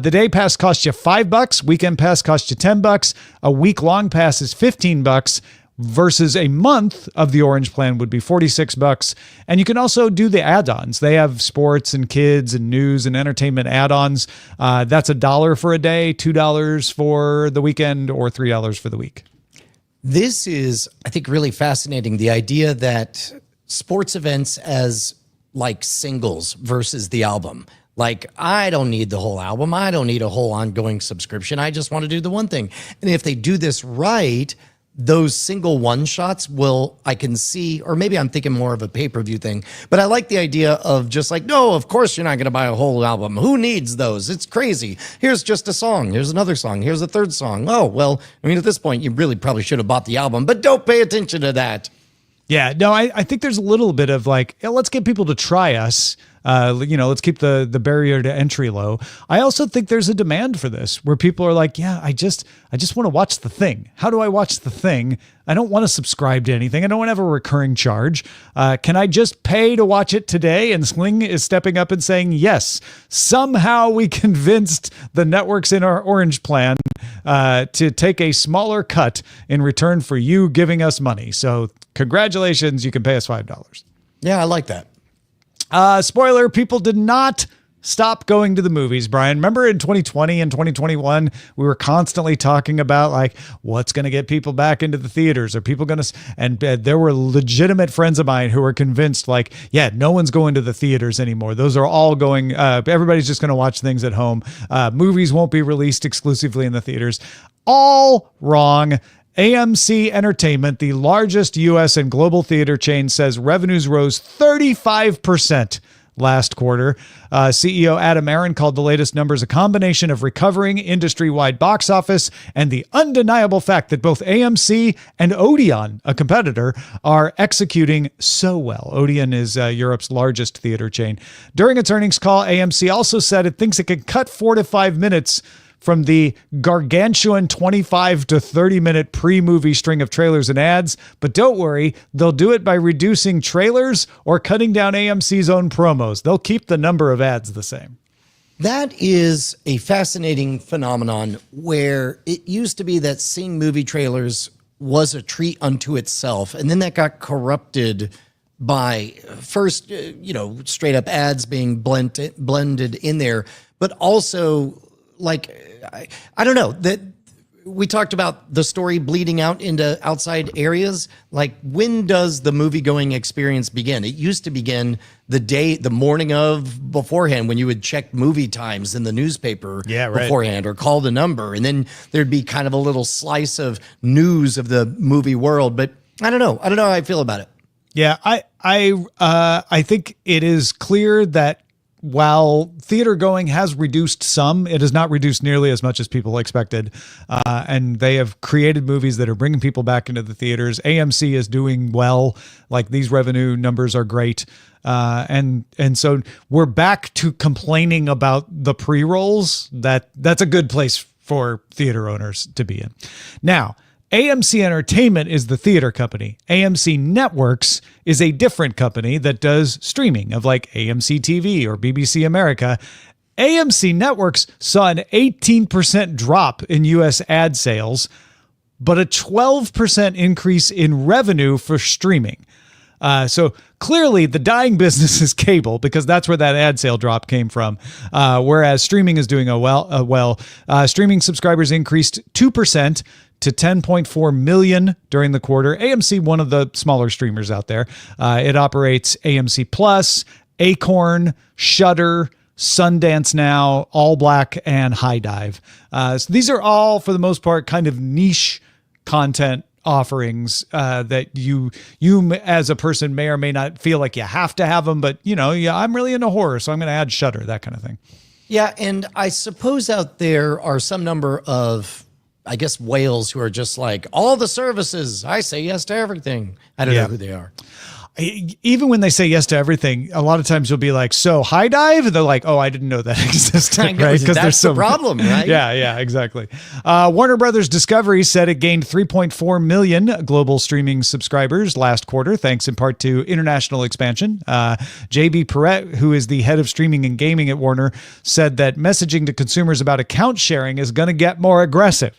The day pass costs you $5. Weekend pass costs you $10. A week long pass is $15 versus a month of the orange plan would be $46. And you can also do the add-ons. They have sports and kids and news and entertainment add-ons. That's $1 for a day, $2 for the weekend, or $3 for the week. This is, I think, really fascinating. The idea that sports events as like singles versus the album. Like, I don't need the whole album. I don't need a whole ongoing subscription. I just want to do the one thing. And if they do this right, those single one shots will, I can see, or maybe I'm thinking more of a pay-per-view thing, but I like the idea of just like, no, of course you're not going to buy a whole album. Who needs those? It's crazy. Here's just a song. Here's another song. Here's a third song. Oh, well, I mean, at this point, you really probably should have bought the album, but don't pay attention to that. Yeah, no, I think there's a little bit of like, let's get people to try us. Let's keep the barrier to entry low. I also think there's a demand for this where people are like, yeah, I just want to watch the thing. How do I watch the thing? I don't want to subscribe to anything. I don't want to have a recurring charge. Can I just pay to watch it today? And Sling is stepping up and saying, yes, somehow we convinced the networks in our orange plan to take a smaller cut in return for you giving us money. So congratulations, you can pay us $5. Yeah, I like that. Spoiler, people did not stop going to the movies, Brian. Remember in 2020 and 2021, we were constantly talking about like, what's going to get people back into the theaters? Are people going to, and there were legitimate friends of mine who were convinced like, yeah, no one's going to the theaters anymore. Those are all going, everybody's just going to watch things at home. Movies won't be released exclusively in the theaters. All wrong. AMC Entertainment, the largest U.S. and global theater chain, says revenues rose 35% last quarter. CEO Adam Aron called the latest numbers a combination of recovering industry-wide box office and the undeniable fact that both AMC and Odeon, a competitor, are executing so well. Odeon is Europe's largest theater chain. During its earnings call, AMC also said it thinks it can cut 4 to 5 minutes from the gargantuan 25 to 30-minute pre-movie string of trailers and ads. But don't worry, they'll do it by reducing trailers or cutting down AMC's own promos. They'll keep the number of ads the same. That is a fascinating phenomenon where it used to be that seeing movie trailers was a treat unto itself. And then that got corrupted by first, straight up ads being blended in there, but also I don't know that we talked about the story bleeding out into outside areas. Like, when does the movie going experience begin? It used to begin the morning of beforehand, when you would check movie times in the newspaper beforehand or call the number. And then there'd be kind of a little slice of news of the movie world. But I don't know how I feel about it. Yeah, I think it is clear that while theater going has reduced some, it has not reduced nearly as much as people expected. And they have created movies that are bringing people back into the theaters. AMC is doing well. Like, these revenue numbers are great. And so we're back to complaining about the pre-rolls. That's a good place for theater owners to be in. Now, AMC Entertainment is the theater company. AMC Networks is a different company that does streaming of like AMC TV or BBC America. AMC Networks saw an 18% drop in U.S. ad sales, but a 12% increase in revenue for streaming. So clearly the dying business is cable, because that's where that ad sale drop came from. Whereas streaming is doing well. Streaming subscribers increased 2% to 10.4 million during the quarter. AMC, one of the smaller streamers out there. It operates AMC Plus, Acorn, Shudder, Sundance Now, All Black, and High Dive. So these are all, for the most part, kind of niche content offerings that you as a person may or may not feel like you have to have them, but I'm really into horror, so I'm going to add Shudder, that kind of thing. Yeah, and I suppose out there are some number of, I guess, whales who are just like, all the services, I say yes to everything. I don't know who they are. Even when they say yes to everything, a lot of times you'll be like, so High Dive? And they're like, oh, I didn't know that existed. Right? Because that's the problem, right? Yeah, exactly. Warner Brothers Discovery said it gained 3.4 million global streaming subscribers last quarter, thanks in part to international expansion. JB Perrette, who is the head of streaming and gaming at Warner, said that messaging to consumers about account sharing is going to get more aggressive.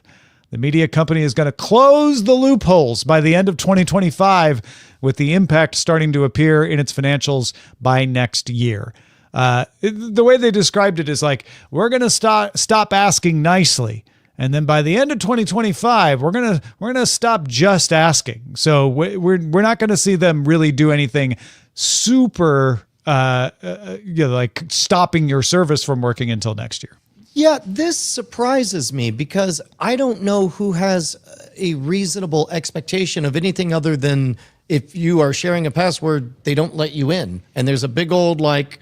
The media company is going to close the loopholes by the end of 2025, with the impact starting to appear in its financials by next year. The way they described it is like, we're going to stop asking nicely. And then by the end of 2025, we're gonna stop just asking. So we're not going to see them really do anything super, like stopping your service from working until next year. Yeah, this surprises me because I don't know who has a reasonable expectation of anything other than, if you are sharing a password, they don't let you in. And there's a big old like,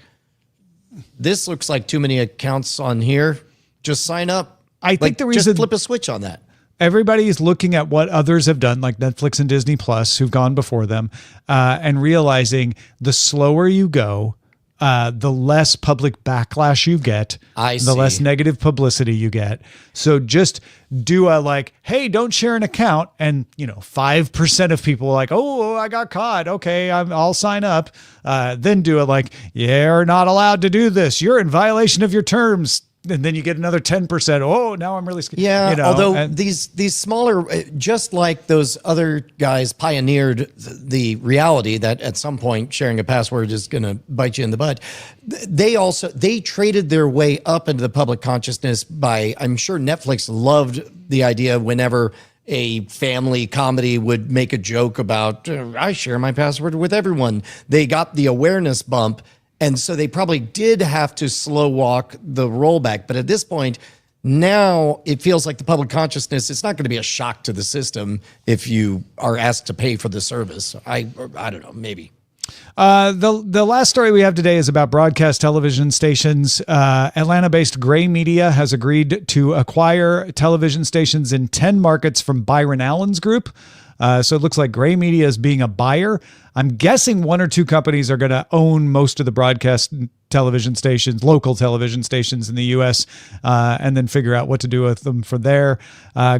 this looks like too many accounts on here. Just sign up. I think the reason, just flip a switch on that. Everybody is looking at what others have done, like Netflix and Disney Plus, who've gone before them, and realizing the slower you go, the less public backlash you get, the less negative publicity you get. So just do a like, hey, don't share an account. And 5% of people are like, oh, I got caught. Okay, I'll sign up. Then do it like, you're not allowed to do this. You're in violation of your terms. And then you get another 10%. Oh, now I'm really scared. Yeah, although these smaller, just like those other guys pioneered the reality that at some point sharing a password is going to bite you in the butt. They traded their way up into the public consciousness by, I'm sure Netflix loved the idea whenever a family comedy would make a joke about, I share my password with everyone. They got the awareness bump. And so they probably did have to slow walk the rollback. But at this point, now it feels like the public consciousness, it's not going to be a shock to the system if you are asked to pay for the service. I don't know, maybe. The last story we have today is about broadcast television stations. Atlanta-based Gray Media has agreed to acquire television stations in 10 markets from Byron Allen's group. So it looks like Gray Media is being a buyer. I'm guessing one or two companies are going to own most of the broadcast television stations, local television stations in the U.S., and then figure out what to do with them from there.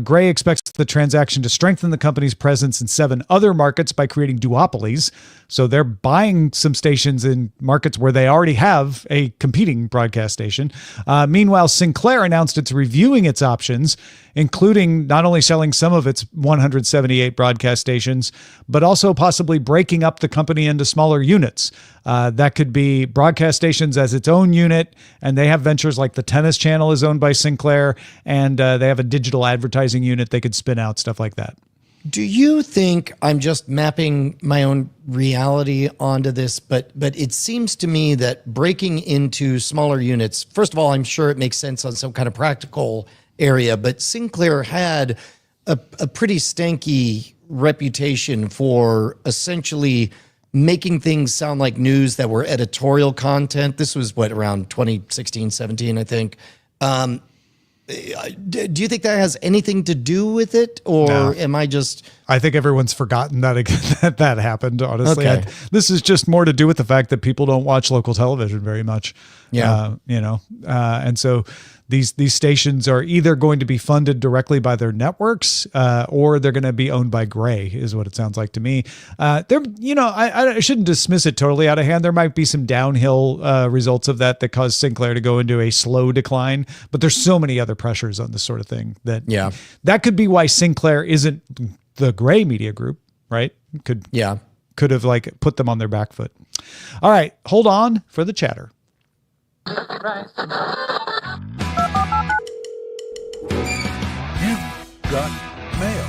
Gray expects the transaction to strengthen the company's presence in 7 other markets by creating duopolies. So they're buying some stations in markets where they already have a competing broadcast station. Meanwhile, Sinclair announced it's reviewing its options, including not only selling some of its 178 broadcast stations, but also possibly breaking up the company into smaller units. That could be broadcast stations as its own unit, and they have ventures like the Tennis Channel is owned by Sinclair, and they have a digital advertising unit they could spin out, stuff like that. Do you think I'm just mapping my own reality onto this? But it seems to me that breaking into smaller units, first of all, I'm sure it makes sense on some kind of practical area, but Sinclair had a pretty stanky reputation for essentially making things sound like news that were editorial content. This was around 2016, 17, I think. Do you think that has anything to do with it, or am I just... I think everyone's forgotten that that happened, honestly. Okay. This is just more to do with the fact that people don't watch local television very much. Yeah. And so these stations are either going to be funded directly by their networks, or they're going to be owned by Gray, is what it sounds like to me. I shouldn't dismiss it totally out of hand. There might be some downhill results of that cause Sinclair to go into a slow decline, but there's so many other pressures on this sort of thing that could be why Sinclair isn't the Gray Media Group, right? Could have like put them on their back foot. All right, hold on for the chatter. Got mail.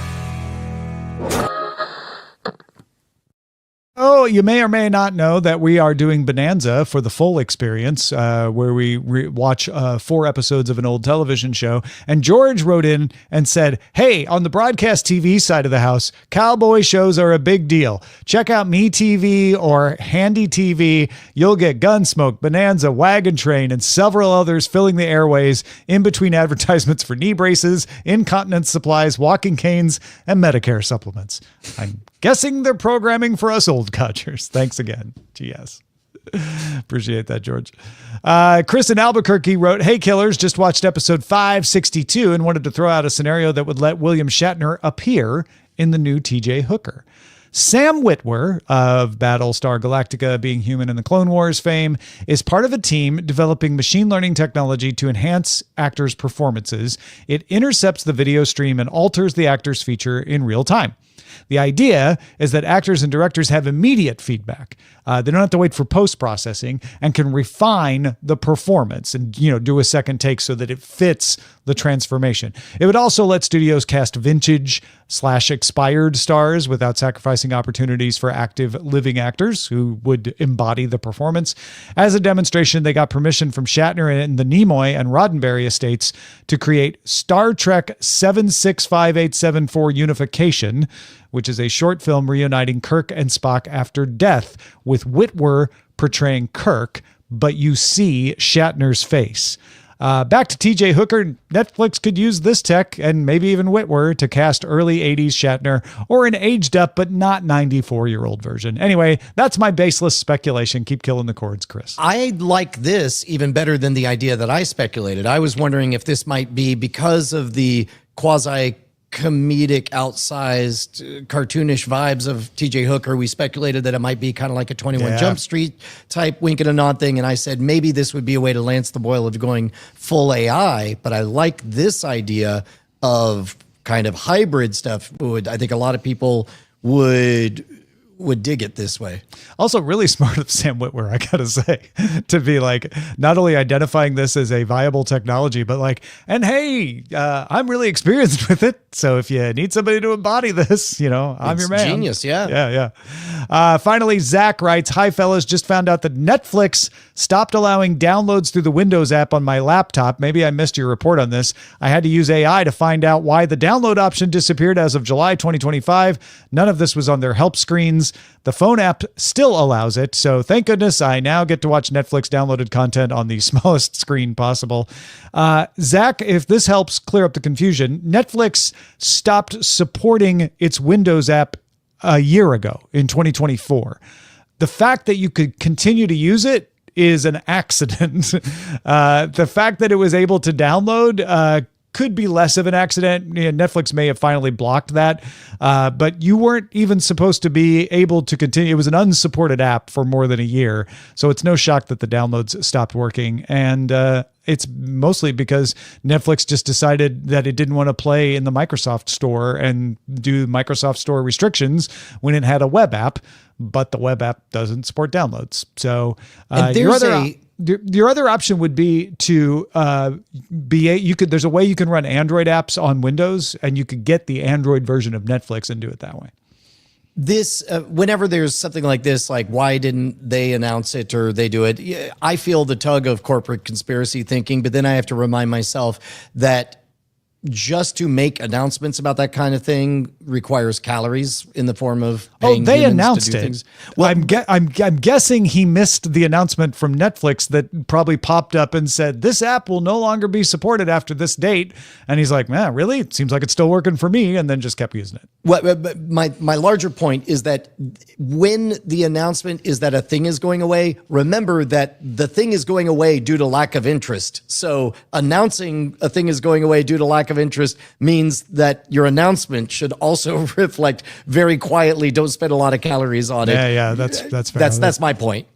Oh, you may or may not know that we are doing Bonanza for the full experience, where we watch 4 episodes of an old television show. And George wrote in and said, hey, on the broadcast TV side of the house, cowboy shows are a big deal. Check out Me TV or Handy TV. You'll get Gunsmoke, Bonanza, Wagon Train, and several others filling the airways in between advertisements for knee braces, incontinence supplies, walking canes, and Medicare supplements. I'm guessing they're programming for us old codgers. Thanks again. GS. Appreciate that, George. Chris in Albuquerque wrote, hey, killers, just watched episode 562 and wanted to throw out a scenario that would let William Shatner appear in the new TJ Hooker. Sam Witwer of Battlestar Galactica, Being Human, and the Clone Wars fame is part of a team developing machine learning technology to enhance actors' performances. It intercepts the video stream and alters the actor's feature in real time. The idea is that actors and directors have immediate feedback. They don't have to wait for post-processing and can refine the performance and, do a second take so that it fits the transformation. It would also let studios cast vintage/expired stars without sacrificing opportunities for active living actors who would embody the performance. As a demonstration, they got permission from Shatner and the Nimoy and Roddenberry estates to create Star Trek 765874 Unification, which is a short film reuniting Kirk and Spock after death, with Witwer portraying Kirk, but you see Shatner's face. Back to TJ Hooker, Netflix could use this tech and maybe even Witwer to cast early 80s Shatner or an aged up but not 94-year-old version. Anyway, that's my baseless speculation. Keep killing the chords, Chris. I like this even better than the idea that I speculated. I was wondering if this might be because of the quasi-comedic, outsized, cartoonish vibes of TJ Hooker. We speculated that it might be kind of like a 21 Jump Street type wink and a nod thing. And I said, maybe this would be a way to lance the boil of going full AI. But I like this idea of kind of hybrid stuff. I think a lot of people would dig it this way. Also really smart of Sam Witwer, I gotta say, to be like, not only identifying this as a viable technology, but like, and hey, I'm really experienced with it. So if you need somebody to embody this, I'm your man. Genius, yeah. Yeah. Finally, Zach writes, hi fellas, just found out that Netflix stopped allowing downloads through the Windows app on my laptop. Maybe I missed your report on this. I had to use AI to find out why the download option disappeared as of July 2025. None of this was on their help screens. The phone app still allows it, so thank goodness I now get to watch Netflix downloaded content on the smallest screen possible. Zach, if this helps clear up the confusion, Netflix stopped supporting its Windows app a year ago in 2024. The fact that you could continue to use it is an accident. The fact that it was able to download could be less of an accident. Netflix may have finally blocked that, but you weren't even supposed to be able to continue. It was an unsupported app for more than a year, so it's no shock that the downloads stopped working. And it's mostly because Netflix just decided that it didn't want to play in the Microsoft Store and do Microsoft Store restrictions when it had a web app, but the web app doesn't support downloads. So your other option would be to there's a way you can run Android apps on Windows, and you could get the Android version of Netflix and do it that way. This, whenever there's something like this, like why didn't they announce it or they do it? I feel the tug of corporate conspiracy thinking, but then I have to remind myself that just to make announcements about that kind of thing requires calories in the form of paying they humans announced to do it. things. Well, I'm guessing he missed the announcement from Netflix that probably popped up and said this app will no longer be supported after this date, and he's like, man, really? It seems like it's still working for me, and then just kept using it. Well, my larger point is that when the announcement is that a thing is going away, remember that the thing is going away due to lack of interest. So announcing a thing is going away due to lack of interest means that your announcement should also reflect very quietly, don't spend a lot of calories on it. Yeah, that's fair. That's my point.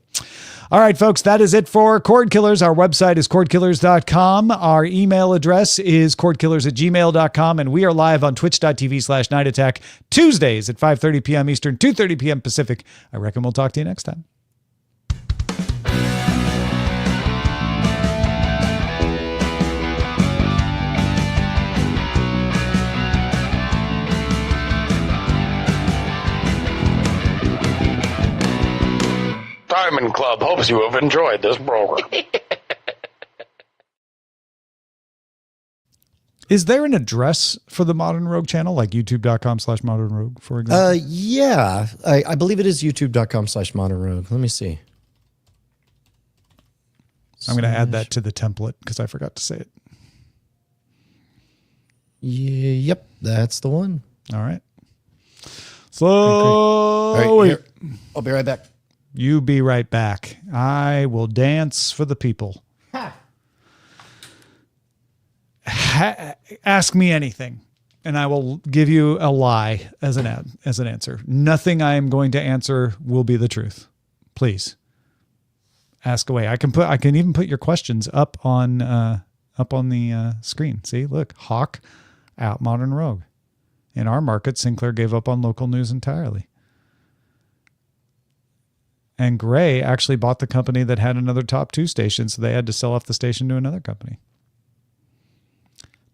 All right, folks, that is it for Cord Killers. Our website is cordkillers.com. Our email address is cordkillers@gmail.com. And we are live on twitch.tv/Night Attack Tuesdays at 5:30 p.m. Eastern, 2:30 p.m. Pacific. I reckon we'll talk to you next time. Diamond Club hopes you have enjoyed this program. Is there an address for the Modern Rogue channel, like youtube.com/Modern Rogue, for example? Yeah, I believe it is youtube.com/Modern Rogue. Let me see. I'm going to add that to the template because I forgot to say it. Yep, that's the one. All right. So, All right, here. I'll be right back. You be right back. I will dance for the people. Ask me anything, and I will give you a lie as an answer. Nothing I am going to answer will be the truth. Please ask away. I can even put your questions up on the screen. See, look, Hawk out Modern Rogue. In our market, Sinclair gave up on local news entirely. And Gray actually bought the company that had another top 2 station, so they had to sell off the station to another company.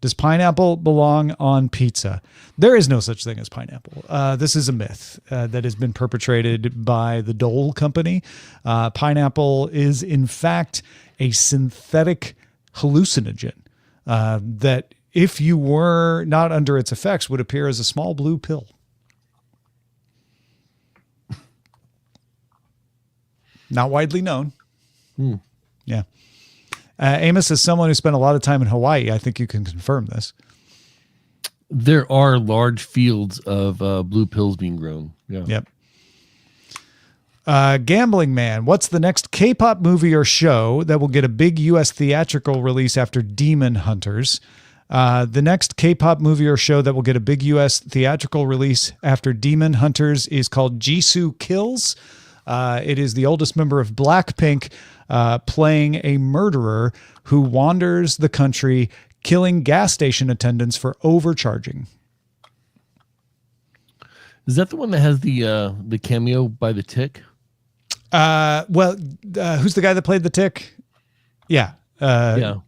Does pineapple belong on pizza? There is no such thing as pineapple. This is a myth that has been perpetrated by the Dole Company. Pineapple is, in fact, a synthetic hallucinogen that, if you were not under its effects, would appear as a small blue pill. Not widely known. Yeah. Amos, as someone who spent a lot of time in Hawaii, I think you can confirm this. There are large fields of blue pills being grown. Yeah. Yep. Gambling Man, what's the next K-pop movie or show that will get a big U.S. theatrical release after Demon Hunters? The next K-pop movie or show that will get a big U.S. theatrical release after Demon Hunters is called Jisoo Kills. It is the oldest member of Blackpink playing a murderer who wanders the country, killing gas station attendants for overcharging. Is that the one that has the cameo by the Tick? Well, who's the guy that played the Tick? Yeah. Yeah.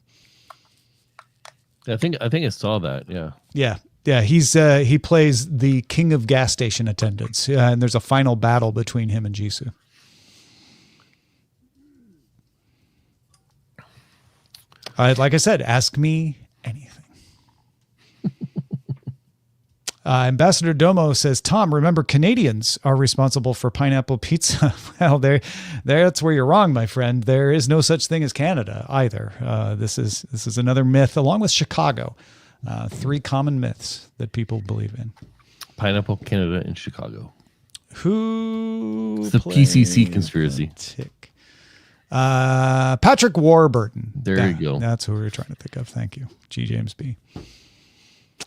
I think I saw that. Yeah. Yeah. He plays the king of gas station attendants, and there's a final battle between him and Jisoo. Like I said, ask me anything. Ambassador Domo says, Tom, remember Canadians are responsible for pineapple pizza. Well, that's where you're wrong, my friend. There is no such thing as Canada either. This is another myth, along with Chicago. 3 common myths that people believe in. Pineapple, Canada, and Chicago. Who? It's the PCC conspiracy. Tick? Patrick Warburton. There you go. That's who we were trying to think of. Thank you. G. James B.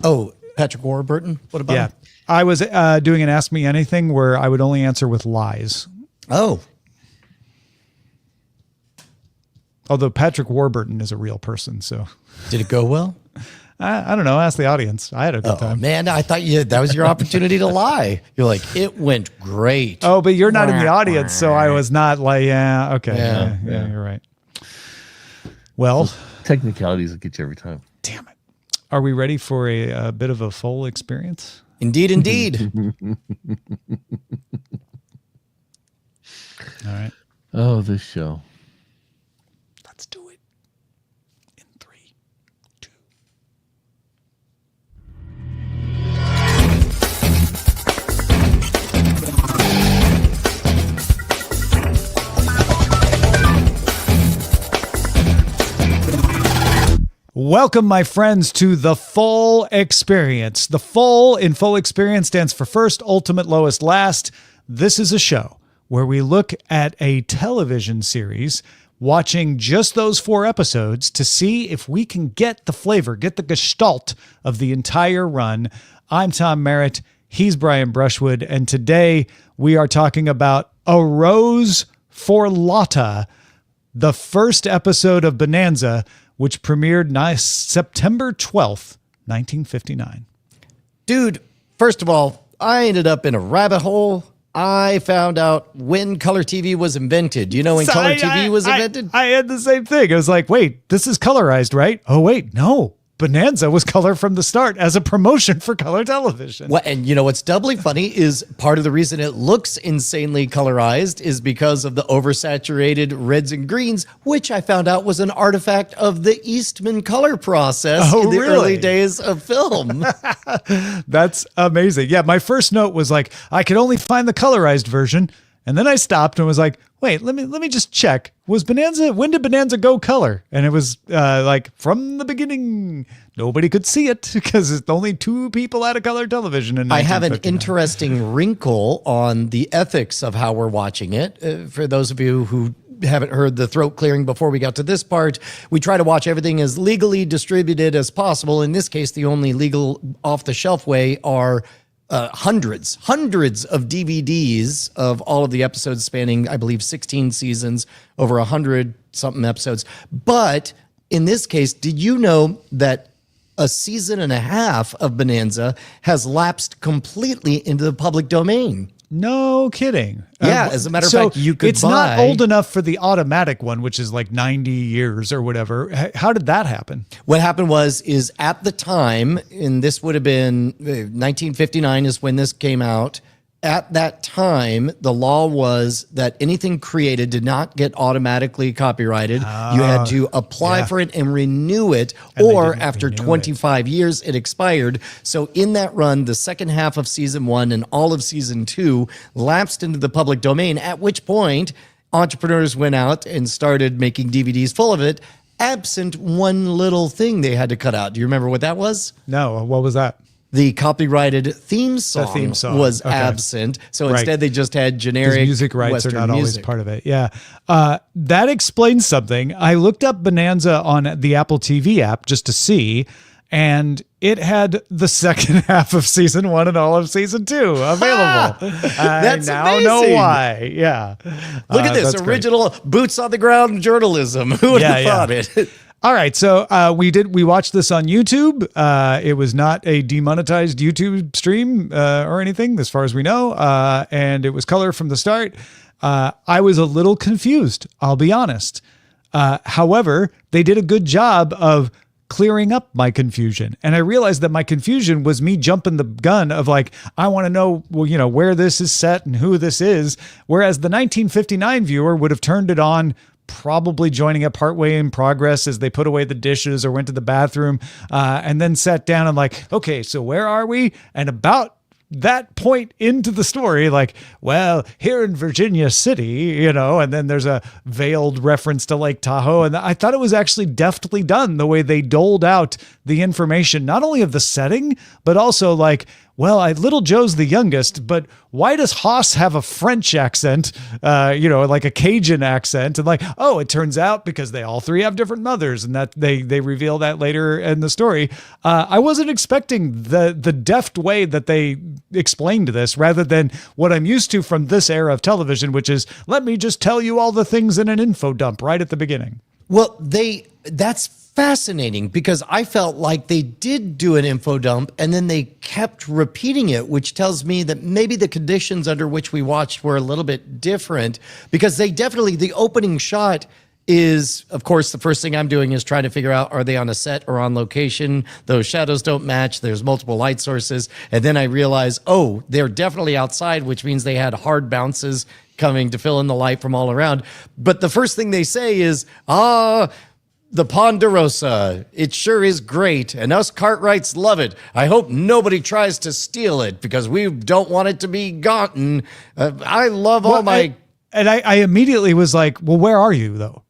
Oh, Patrick Warburton? What about him? I was doing an Ask Me Anything where I would only answer with lies. Oh. Although Patrick Warburton is a real person, so. Did it go well? I don't know. Ask the audience. I had a good time. Man, I thought that was your opportunity to lie. You're like, it went great. Oh, but you're not in the audience, so I was not like, yeah, okay. Yeah. You're right. Well. Technicalities will get you every time. Damn it. Are we ready for a bit of a full experience? Indeed, indeed. All right. Oh, this show. Let's do it. In 3, 2. Welcome, my friends, to the full experience. The full in full experience stands for first, ultimate, lowest, last. This is a show where we look at a television series, watching just those 4 episodes to see if we can get the flavor, get the gestalt of the entire run. I'm Tom Merritt. He's Brian Brushwood. And today we are talking about A Rose for Lotta, the first episode of Bonanza, which premiered September 12th, 1959. Dude, first of all, I ended up in a rabbit hole. I found out when color TV was invented. Do you know when color TV was invented? I had the same thing. I was like, wait, this is colorized, right? Oh, wait, no. Bonanza was color from the start as a promotion for color television. Well, and you know what's doubly funny is part of the reason it looks insanely colorized is because of the oversaturated reds and greens, which I found out was an artifact of the Eastman color process in the early days of film. That's amazing. Yeah, my first note was like, I could only find the colorized version. And then I stopped and was like, wait, let me just check. When did Bonanza go color? And it was like from the beginning. Nobody could see it because only 2 people had a color television. I have an interesting wrinkle on the ethics of how we're watching it. For those of you who haven't heard the throat clearing before we got to this part, we try to watch everything as legally distributed as possible. In this case, the only legal off-the-shelf way are hundreds of DVDs of all of the episodes spanning, I believe, 16 seasons, over 100 something episodes. But in this case, did you know that a season and a half of Bonanza has lapsed completely into the public domain? No kidding. Yeah, as a matter of fact, you could it's not old enough for the automatic one, which is like 90 years or whatever. How did that happen? What happened is at the time, and this would have been 1959 is when this came out. At that time, the law was that anything created did not get automatically copyrighted. You had to apply for it and renew it, or after 25 years, it expired. So in that run, the second half of season 1 and all of season 2 lapsed into the public domain, at which point entrepreneurs went out and started making DVDs full of it, absent one little thing they had to cut out. Do you remember what that was? No, what was that? The copyrighted theme song, was absent. So instead they just had generic music rights Western are not music. always part of it. Yeah. That explains something. I looked up Bonanza on the Apple TV app just to see, and it had the second half of season 1 and all of season 2 available. That's I now amazing. know why. Yeah. Look at this original boots on the ground journalism. Who would have thought it? All right, so we watched this on YouTube. It was not a demonetized YouTube stream or anything, as far as we know, and it was color from the start. I was a little confused, I'll be honest. However, they did a good job of clearing up my confusion, and I realized that my confusion was me jumping the gun of like, I want to know, where this is set and who this is, whereas the 1959 viewer would have turned it on, probably joining it partway in progress as they put away the dishes or went to the bathroom, and then sat down and like, okay, so where are we? And about that point into the story, like, well, here in Virginia City, and then there's a veiled reference to Lake Tahoe. And I thought it was actually deftly done the way they doled out the information, not only of the setting, but also like, well, Little Joe's the youngest, but why does Haas have a French accent, like a Cajun accent? And like, oh, it turns out because they all three have different mothers, and that they reveal that later in the story. I wasn't expecting the deft way that they explained this, rather than what I'm used to from this era of television, which is, let me just tell you all the things in an info dump right at the beginning. Well, that's fascinating, because I felt like they did do an info dump and then they kept repeating it, which tells me that maybe the conditions under which we watched were a little bit different, because the opening shot is, of course, the first thing I'm doing is trying to figure out, are they on a set or on location? Those shadows don't match. There's multiple light sources. And then I realize, oh, they're definitely outside, which means they had hard bounces coming to fill in the light from all around. But the first thing they say is, the Ponderosa, it sure is great, and us Cartwrights love it. I hope nobody tries to steal it, because we don't want it to be gotten. I love all my... I immediately was like, well, where are you, though?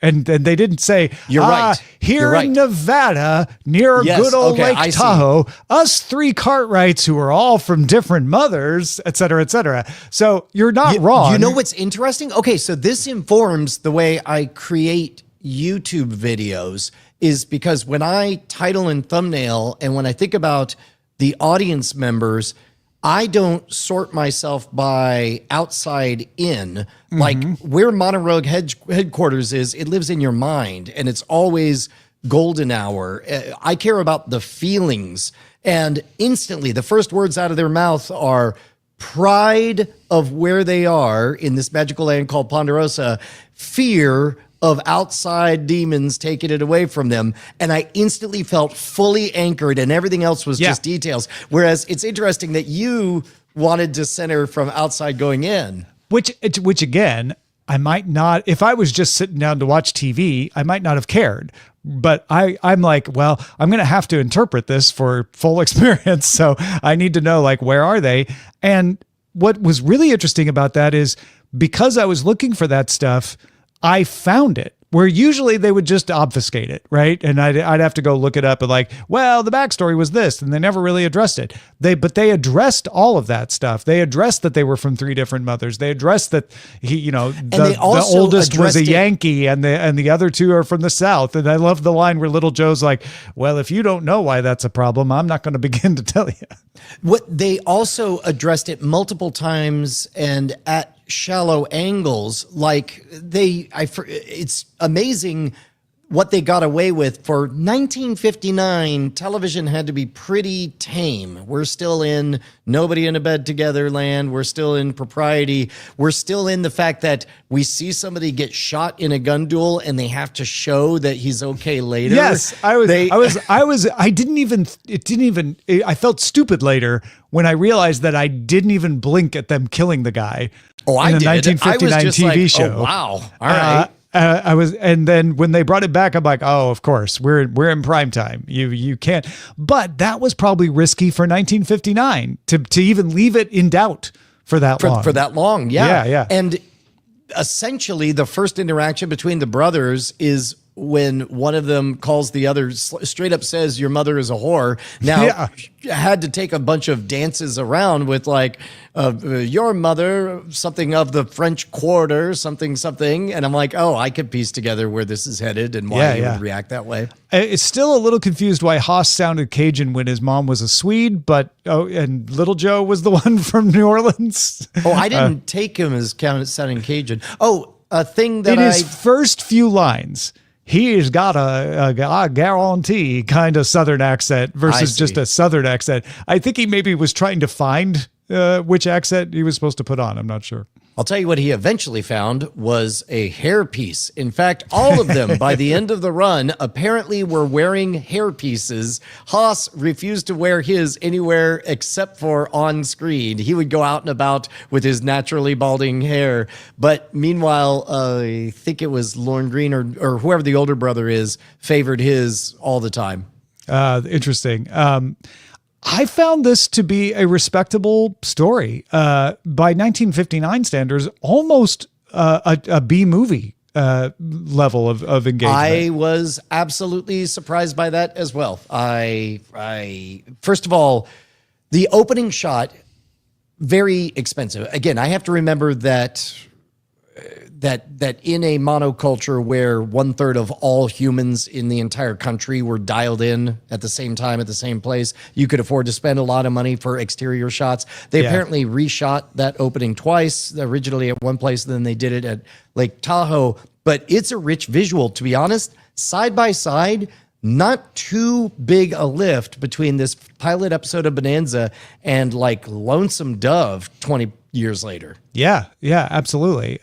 And they didn't say, You're right. Here You're right. in Nevada, near good old Lake Tahoe, us three Cartwrights who are all from different mothers, et cetera, et cetera. So you're not wrong. You know what's interesting? Okay, so this informs the way I create YouTube videos, is because when I title and thumbnail, and when I think about the audience members, I don't sort myself by outside in. Like where Modern Rogue headquarters is, it lives in your mind, and it's always golden hour. I care about the feelings, and instantly the first words out of their mouth are pride of where they are in this magical land called Ponderosa, fear of outside demons taking it away from them. And I instantly felt fully anchored, and everything else was just details. Whereas it's interesting that you wanted to center from outside going in. Which again, I might not, if I was just sitting down to watch TV, I might not have cared. But I'm like, well, I'm going to have to interpret this for full experience. So I need to know, like, where are they? And what was really interesting about that is, because I was looking for that stuff, I found it, where usually they would just obfuscate it, right? And I'd have to go look it up and like, well, the backstory was this, and they never really addressed it. But they addressed all of that stuff. They addressed that they were from three different mothers. They addressed that the oldest was a Yankee, and the other two are from the South. And I love the line where Little Joe's like, well, if you don't know why that's a problem, I'm not going to begin to tell you. What they also addressed it multiple times and at shallow angles. Like it's amazing what they got away with. For 1959, television had to be pretty tame. We're still in nobody in a bed together land. We're still in propriety. We're still in the fact that we see somebody get shot in a gun duel and they have to show that he's okay later. Yes, I felt stupid later when I realized that I didn't even blink at them killing the guy. Oh, I did. 1959 I was just TV like, show. Oh, wow. All right. And then when they brought it back, I'm like, oh, of course, we're in prime time. You can't. But that was probably risky for 1959 to even leave it in doubt for that long. For that long, yeah. Yeah. And essentially, the first interaction between the brothers is when one of them calls the other, straight up says, your mother is a whore. Now, had to take a bunch of dances around with like, your mother, something of the French Quarter, something. And I'm like, oh, I could piece together where this is headed and why he would react that way. It's still a little confused why Haas sounded Cajun when his mom was a Swede, and Little Joe was the one from New Orleans. Oh, I didn't take him as sounding Cajun. Oh, a thing that in his first few lines, he's got a guarantee kind of Southern accent versus just a Southern accent. I think he maybe was trying to find which accent he was supposed to put on. I'm not sure. I'll tell you what he eventually found was a hairpiece. In fact, all of them by the end of the run apparently were wearing hairpieces. Haas refused to wear his anywhere except for on screen. He would go out and about with his naturally balding hair. But meanwhile, I think it was Lorne Green or whoever the older brother is favored his all the time. Interesting. I found this to be a respectable story. By 1959 standards, almost a B movie level of engagement. I was absolutely surprised by that as well. I first of all, The opening shot, very expensive. Again, I have to remember that in a monoculture where 1/3 of all humans in the entire country were dialed in at the same time at the same place, you could afford to spend a lot of money for exterior shots. They apparently reshot that opening twice, originally at one place, then they did it at Lake Tahoe. But it's a rich visual, to be honest. Side by side, not too big a lift between this pilot episode of Bonanza and like Lonesome Dove 20 years later. Yeah, absolutely.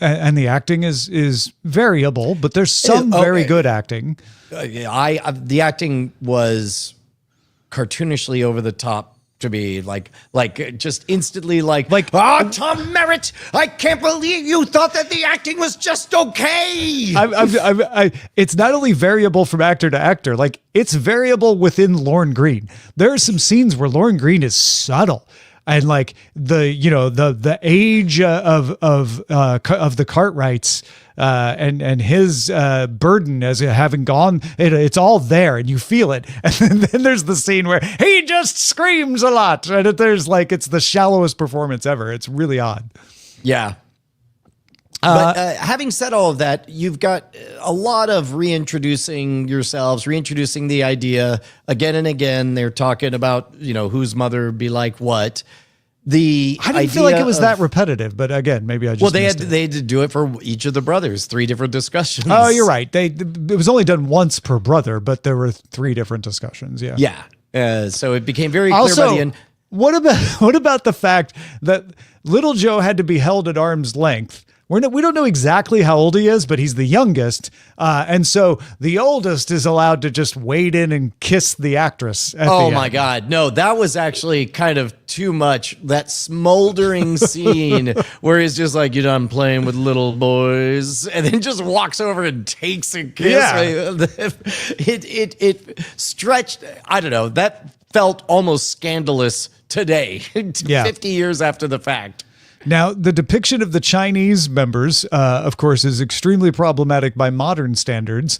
And the acting is variable, but there's some very good acting. The acting was cartoonishly over the top to me, like just instantly like Tom Merritt, I can't believe you thought that the acting was just okay. It's not only variable from actor to actor, like it's variable within Lorne Greene. There are some scenes where Lorne Greene is subtle. And like the age of the Cartwrights and his burden as having gone, it's all there and you feel it. And then there's the scene where he just screams a lot, and it's the shallowest performance ever. It's really odd. Yeah. But having said all of that, you've got a lot of reintroducing yourselves, reintroducing the idea again and again. They're talking about, whose mother be like what. I didn't feel like it was that repetitive, but again, maybe I just they had to do it for each of the brothers, 3 different discussions. Oh, you're right. It was only done once per brother, but there were 3 different discussions. Yeah. Yeah. So it became very clear by the end. What about the fact that Little Joe had to be held at arm's length? We don't know exactly how old he is, but he's the youngest. And so the oldest is allowed to just wade in and kiss the actress. Oh my God. No, that was actually kind of too much. That smoldering scene where he's just like, I'm playing with little boys, and then just walks over and takes a kiss. Yeah. It stretched. I don't know. That felt almost scandalous today, 50 years after the fact. Now, the depiction of the Chinese members, of course, is extremely problematic by modern standards.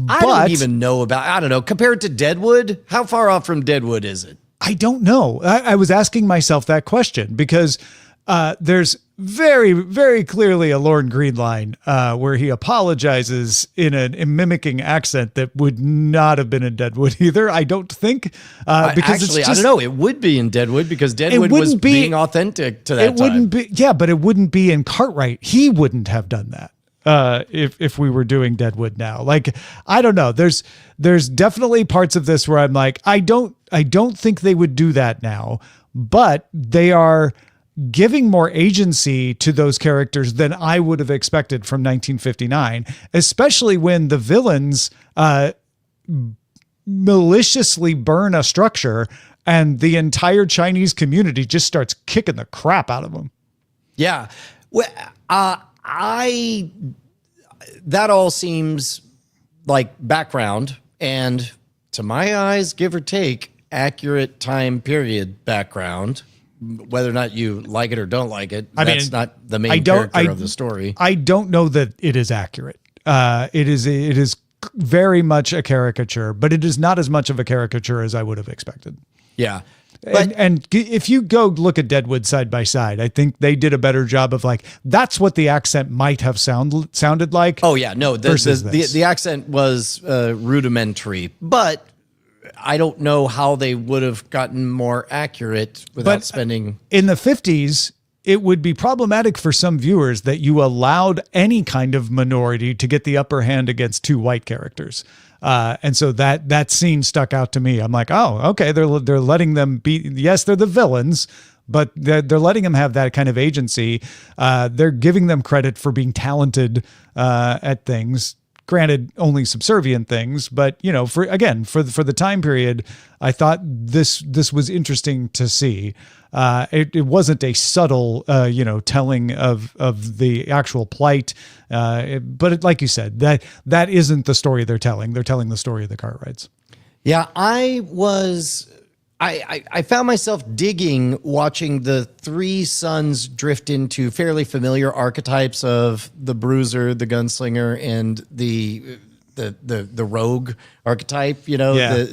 I don't even know compared to Deadwood, how far off from Deadwood is it? I don't know. I was asking myself that question because there's very, very clearly a Lorne Greene line where he apologizes in a mimicking accent that would not have been in Deadwood either, I don't think. Because actually, I don't know. It would be in Deadwood because Deadwood was being authentic to that time. But it wouldn't be in Cartwright. He wouldn't have done that. If we were doing Deadwood now, like, I don't know. There's definitely parts of this where I'm like, I don't think they would do that now, but they are giving more agency to those characters than I would have expected from 1959, especially when the villains maliciously burn a structure and the entire Chinese community just starts kicking the crap out of them. Yeah. Well, that all seems like background, and to my eyes, give or take, accurate time period background. Whether or not you like it or don't like it, that's not the main character of the story. I don't know that it is accurate. It is very much a caricature, but it is not as much of a caricature as I would have expected. Yeah. And if you go look at Deadwood side by side, I think they did a better job of like, that's what the accent might have sounded like. Oh yeah, no, the accent was rudimentary, but I don't know how they would have gotten more accurate without spending. In the 50s, it would be problematic for some viewers that you allowed any kind of minority to get the upper hand against 2 white characters. And so that scene stuck out to me. I'm like, oh, okay, they're letting them be. Yes, they're the villains, but they're letting them have that kind of agency. They're giving them credit for being talented at things. Granted, only subservient things, but for the time period, I thought this was interesting to see. It wasn't a subtle, telling of the actual plight, but like you said, that isn't the story they're telling. They're telling the story of the Cartwrights. Yeah, I found myself digging watching the 3 sons drift into fairly familiar archetypes of the bruiser, the gunslinger, and the the rogue archetype. You know, Yeah.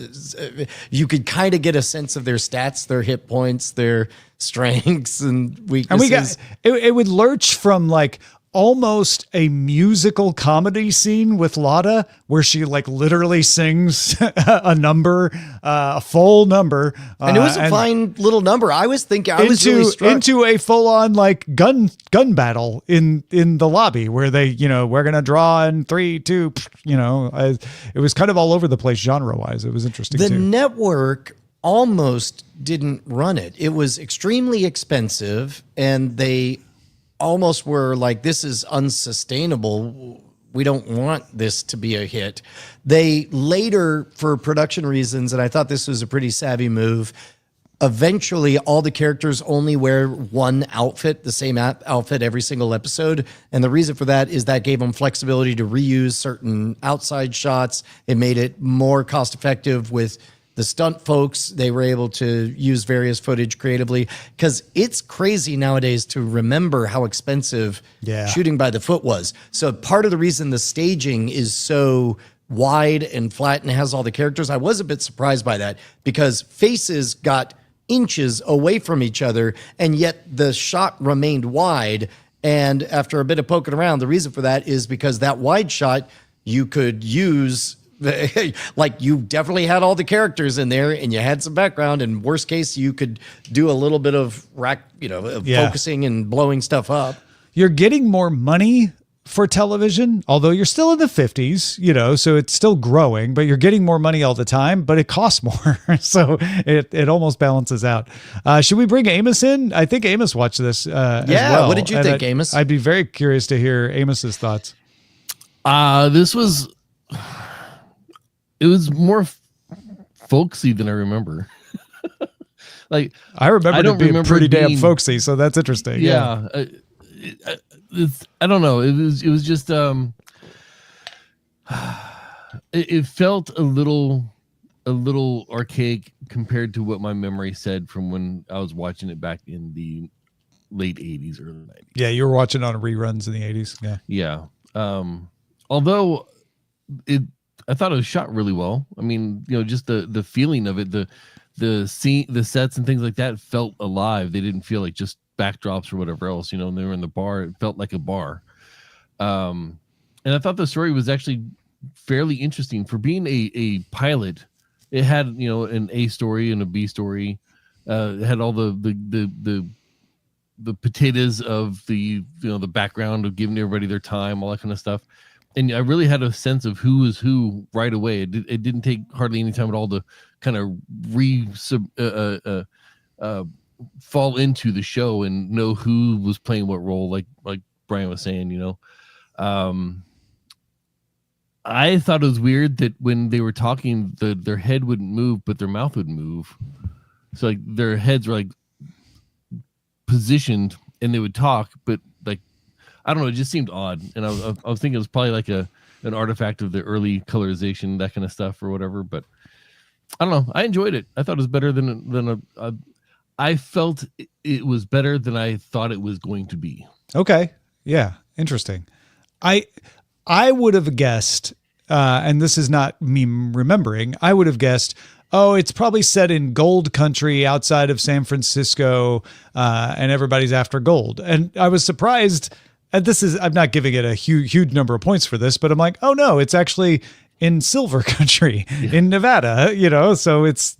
You could kind of get a sense of their stats, their hit points, their strengths and weaknesses. And we got it would lurch from like almost a musical comedy scene with Lotta where she like literally sings a number, a full number. And it was a fine little number. I was thinking, I was really struck. Into a full on like gun battle in the lobby where they, you know, we're going to draw in 3, 2, you know, it was kind of all over the place genre wise. It was interesting The too. network almost didn't run it. It was extremely expensive and they almost were like, this is unsustainable. We don't want this to be a hit. They later, for production reasons, and I thought this was a pretty savvy move, eventually all the characters only wear one outfit, the same outfit every single episode. And the reason for that is that gave them flexibility to reuse certain outside shots. It made it more cost effective with the stunt folks. They were able to use various footage creatively because it's crazy nowadays to remember how expensive shooting by the foot was. So part of the reason the staging is so wide and flat and has all the characters, I was a bit surprised by that because faces got inches away from each other and yet the shot remained wide. And after a bit of poking around, the reason for that is because that wide shot you could use like you definitely had all the characters in there and you had some background and worst case you could do a little bit of focusing and blowing stuff up. You're getting more money for television, although you're still in the 50s, you know, so it's still growing, but you're getting more money all the time, but it costs more. So it almost balances out. Should we bring Amos in? I think Amos watched this as well. What did you think, Amos? I'd be very curious to hear Amos's thoughts. It was more folksy than I remember. Like I remember it being pretty damn folksy, so that's interesting. Yeah, I don't know. It was just it felt a little archaic compared to what my memory said from when I was watching it back in the late 80s, early 90s. Yeah, you were watching on reruns in the 80s. Yeah. Although I thought it was shot really well. I mean, you know, just the feeling of it, the scene, the sets and things like that felt alive. They didn't feel like just backdrops or whatever else, you know, and they were in the bar. It felt like a bar. And I thought the story was actually fairly interesting for being a pilot. It had, you know, an A story and a B story. It had all the potatoes of the background of giving everybody their time, all that kind of stuff. And I really had a sense of who was who right away. It didn't take hardly any time at all to kind of fall into the show and know who was playing what role, like Brian was saying, you know. I thought it was weird that when they were talking, their head wouldn't move, but their mouth would move. So like their heads were like positioned and they would talk, but like, I don't know, it just seemed odd. And I was thinking it was probably like an artifact of the early colorization, that kind of stuff or whatever. But I don't know. I enjoyed it. I thought it was better I felt it was better than I thought it was going to be. Okay. Yeah. Interesting. I would have guessed, and this is not me remembering, I would have guessed, it's probably set in gold country outside of San Francisco, and everybody's after gold. And I was surprised. And I'm not giving it a huge number of points for this, but I'm like, oh no, it's actually in silver country in Nevada, you know, so it's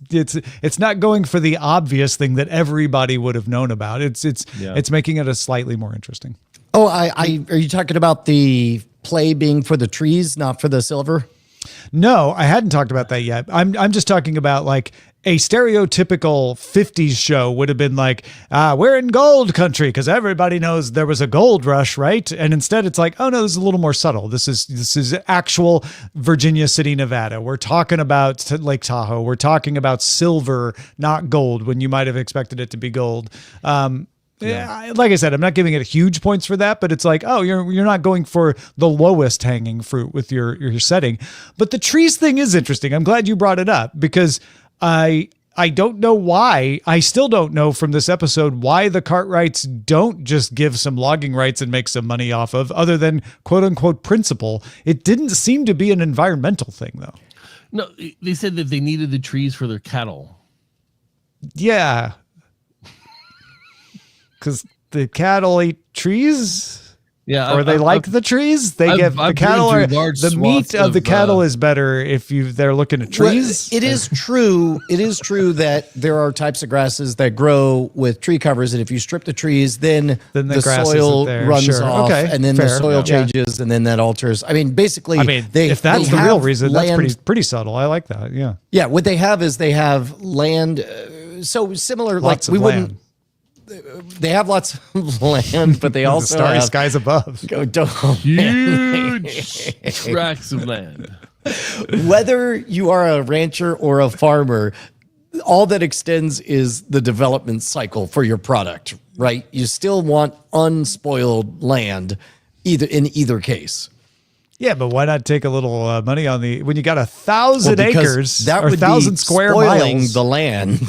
not going for the obvious thing that everybody would have known about. It's making it a slightly more interesting. Oh, are you talking about the play being for the trees, not for the silver? No, I hadn't talked about that yet. I'm just talking about like a stereotypical 50s show would have been like, we're in gold country because everybody knows there was a gold rush, right? And instead it's like, oh no, this is a little more subtle. This is actual Virginia City, Nevada. We're talking about Lake Tahoe. We're talking about silver, not gold, when you might have expected it to be gold. Yeah. Like I said, I'm not giving it huge points for that, but it's like, oh, you're not going for the lowest hanging fruit with your setting. But the trees thing is interesting. I'm glad you brought it up because I I don't know why. I still don't know from this episode why the Cartwrights don't just give some logging rights and make some money off of, other than quote unquote principle. It didn't seem to be an environmental thing, though. No, they said that they needed the trees for their cattle. Yeah. Because the cattle eat trees. Yeah, Or they like the trees. They get the cattle. The meat of the cattle is better if they're looking at trees. Well, it is true. It is true that there are types of grasses that grow with tree covers, and if you strip the trees, then the grass soil runs off, okay, and then fair. the soil changes, and then that alters. I mean, basically, if that's the real reason, that's pretty subtle. I like that. Yeah. Yeah. What they have is they have land. So similar, Lots like we of wouldn't. land. They have lots of land, but they also starry have skies above. Huge tracts of land. Whether you are a rancher or a farmer, all that extends is the development cycle for your product, right? You still want unspoiled land, in either case. Yeah, but why not take a little money on when you got 1,000 Well, because acres that or would 1,000 be square spoiling miles? the land.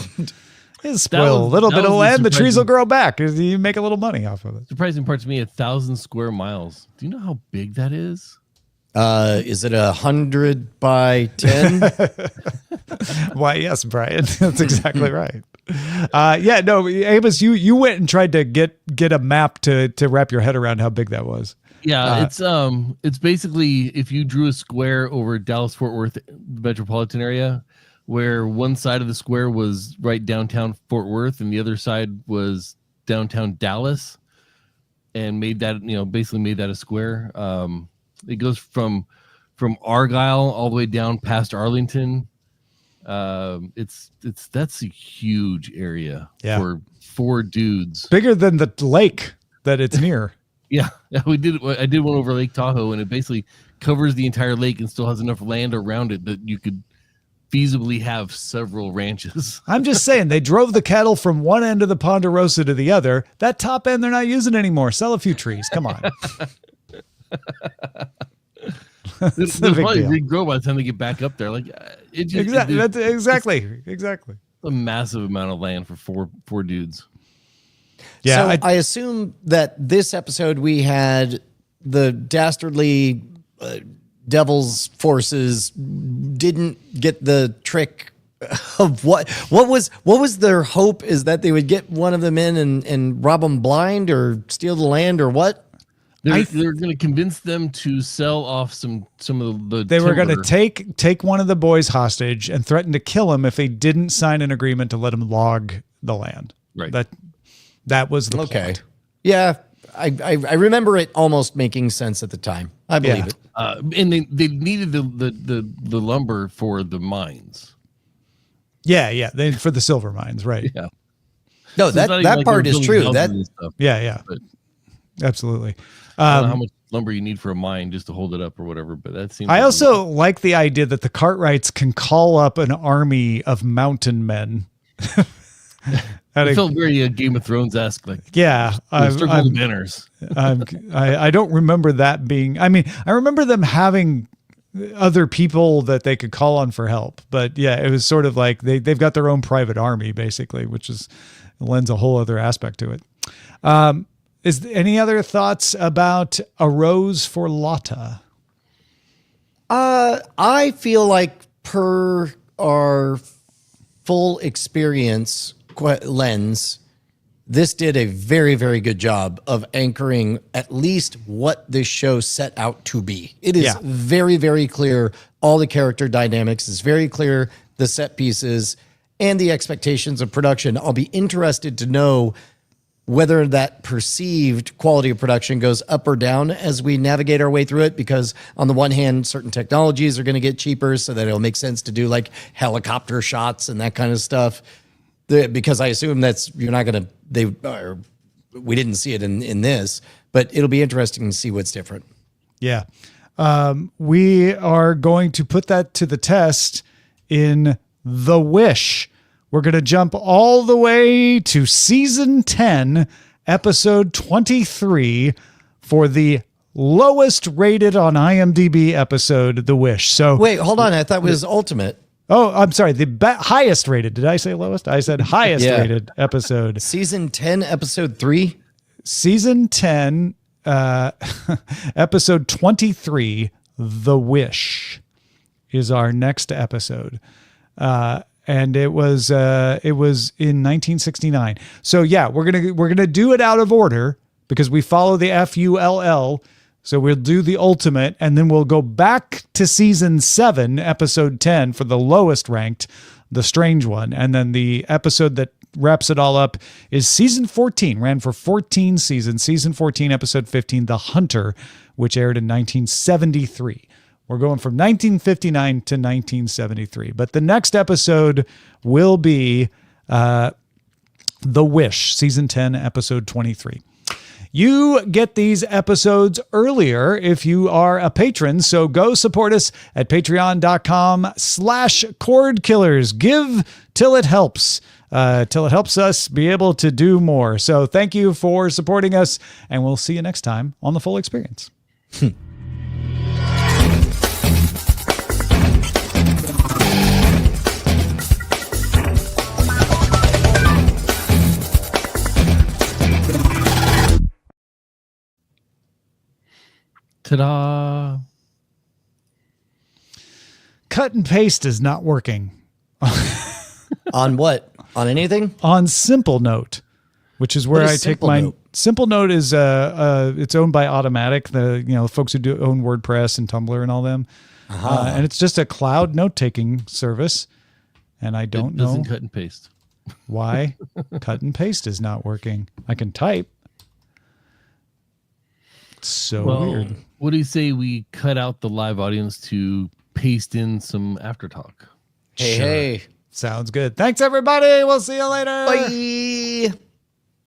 Spoil a little bit of was the land, the trees will surprising- grow back. You make a little money off of it. Surprising part to me, 1,000 square miles. Do you know how big that is? Is it 100 by 10? Why, yes, Brian. That's exactly right. Yeah, no, Amos, you went and tried to get a map to wrap your head around how big that was. Yeah, it's basically if you drew a square over Dallas-Fort Worth metropolitan area, where one side of the square was right downtown Fort Worth and the other side was downtown Dallas, and basically made that a square. It goes from Argyle all the way down past Arlington. That's a huge area for 4 dudes. Bigger than the lake that it's near. Yeah, I did one over Lake Tahoe, and it basically covers the entire lake and still has enough land around it that you could feasibly have several ranches. I'm just saying, they drove the cattle from one end of the Ponderosa to the other. That top end they're not using anymore. Sell a few trees. Come on. They'll probably regrow by the time they get back up there. Like exactly. A massive amount of land for four dudes. Yeah, so I assume that this episode we had the dastardly devil's forces didn't get the trick of what was their hope, is that they would get one of them in and rob them blind or steal the land or what? They're going to convince them to sell off some of the. They were going to take one of the boys hostage and threaten to kill him if they didn't sign an agreement to let him log the land. Right. That was the okay. plot. Yeah, I remember it almost making sense at the time. I believe it. And they needed the lumber for the mines. Yeah. For the silver mines, right? Yeah. No, that part is true. Yeah. But absolutely. I don't know how much lumber you need for a mine just to hold it up or whatever, but that seems. I also like the idea that the Cartwrights can call up an army of mountain men. It felt very Game of Thrones-esque. Like, yeah, dinners. I don't remember that being. I mean, I remember them having other people that they could call on for help, but yeah, it was sort of like they've got their own private army basically, which lends a whole other aspect to it. Is any other thoughts about A Rose for Lotta? I feel like per our full experience lens, this did a very, very good job of anchoring at least what this show set out to be. It is very, very clear. All the character dynamics is very clear. The set pieces and the expectations of production. I'll be interested to know whether that perceived quality of production goes up or down as we navigate our way through it, because on the one hand, certain technologies are going to get cheaper so that it'll make sense to do like helicopter shots and that kind of stuff. Because I assume we didn't see it in this, but it'll be interesting to see what's different. Yeah. We are going to put that to the test in The Wish. We're going to jump all the way to season 10, episode 23 for the lowest rated on IMDb episode, The Wish. So wait, hold on. I thought it was Ultimate. Oh, I'm sorry. The highest rated. Did I say lowest? I said highest Yeah. rated episode. Season 10, episode 3. Season 10, episode 23, The Wish, is our next episode. And it was in 1969. So yeah, we're gonna do it out of order because we follow the FULL. So we'll do the ultimate, and then we'll go back to season 7, episode 10 for the lowest ranked, the strange one, and then the episode that wraps it all up is season 14. Ran for 14 seasons. Season 14, episode 15, The Hunter, which aired in 1973. We're going from 1959 to 1973. But the next episode will be The Wish, season 10, episode 23. You get these episodes earlier if you are a patron, so go support us at patreon.com/cordkillers. Give till it helps us be able to do more. So thank you for supporting us, and we'll see you next time on The Full Experience. Ta-da! Cut and paste is not working On what? On anything? on Simple Note, which is where What is I take Simple my Note? Simple Note is it's owned by Automatic, the folks who do own WordPress and Tumblr and all them, and it's just a cloud note taking service. And I don't It doesn't know cut and paste. why cut and paste is not working. I can type. It's so weird. What do you say we cut out the live audience to paste in some after talk? Hey, Sounds good. Thanks, everybody. We'll see you later. hey. Bye.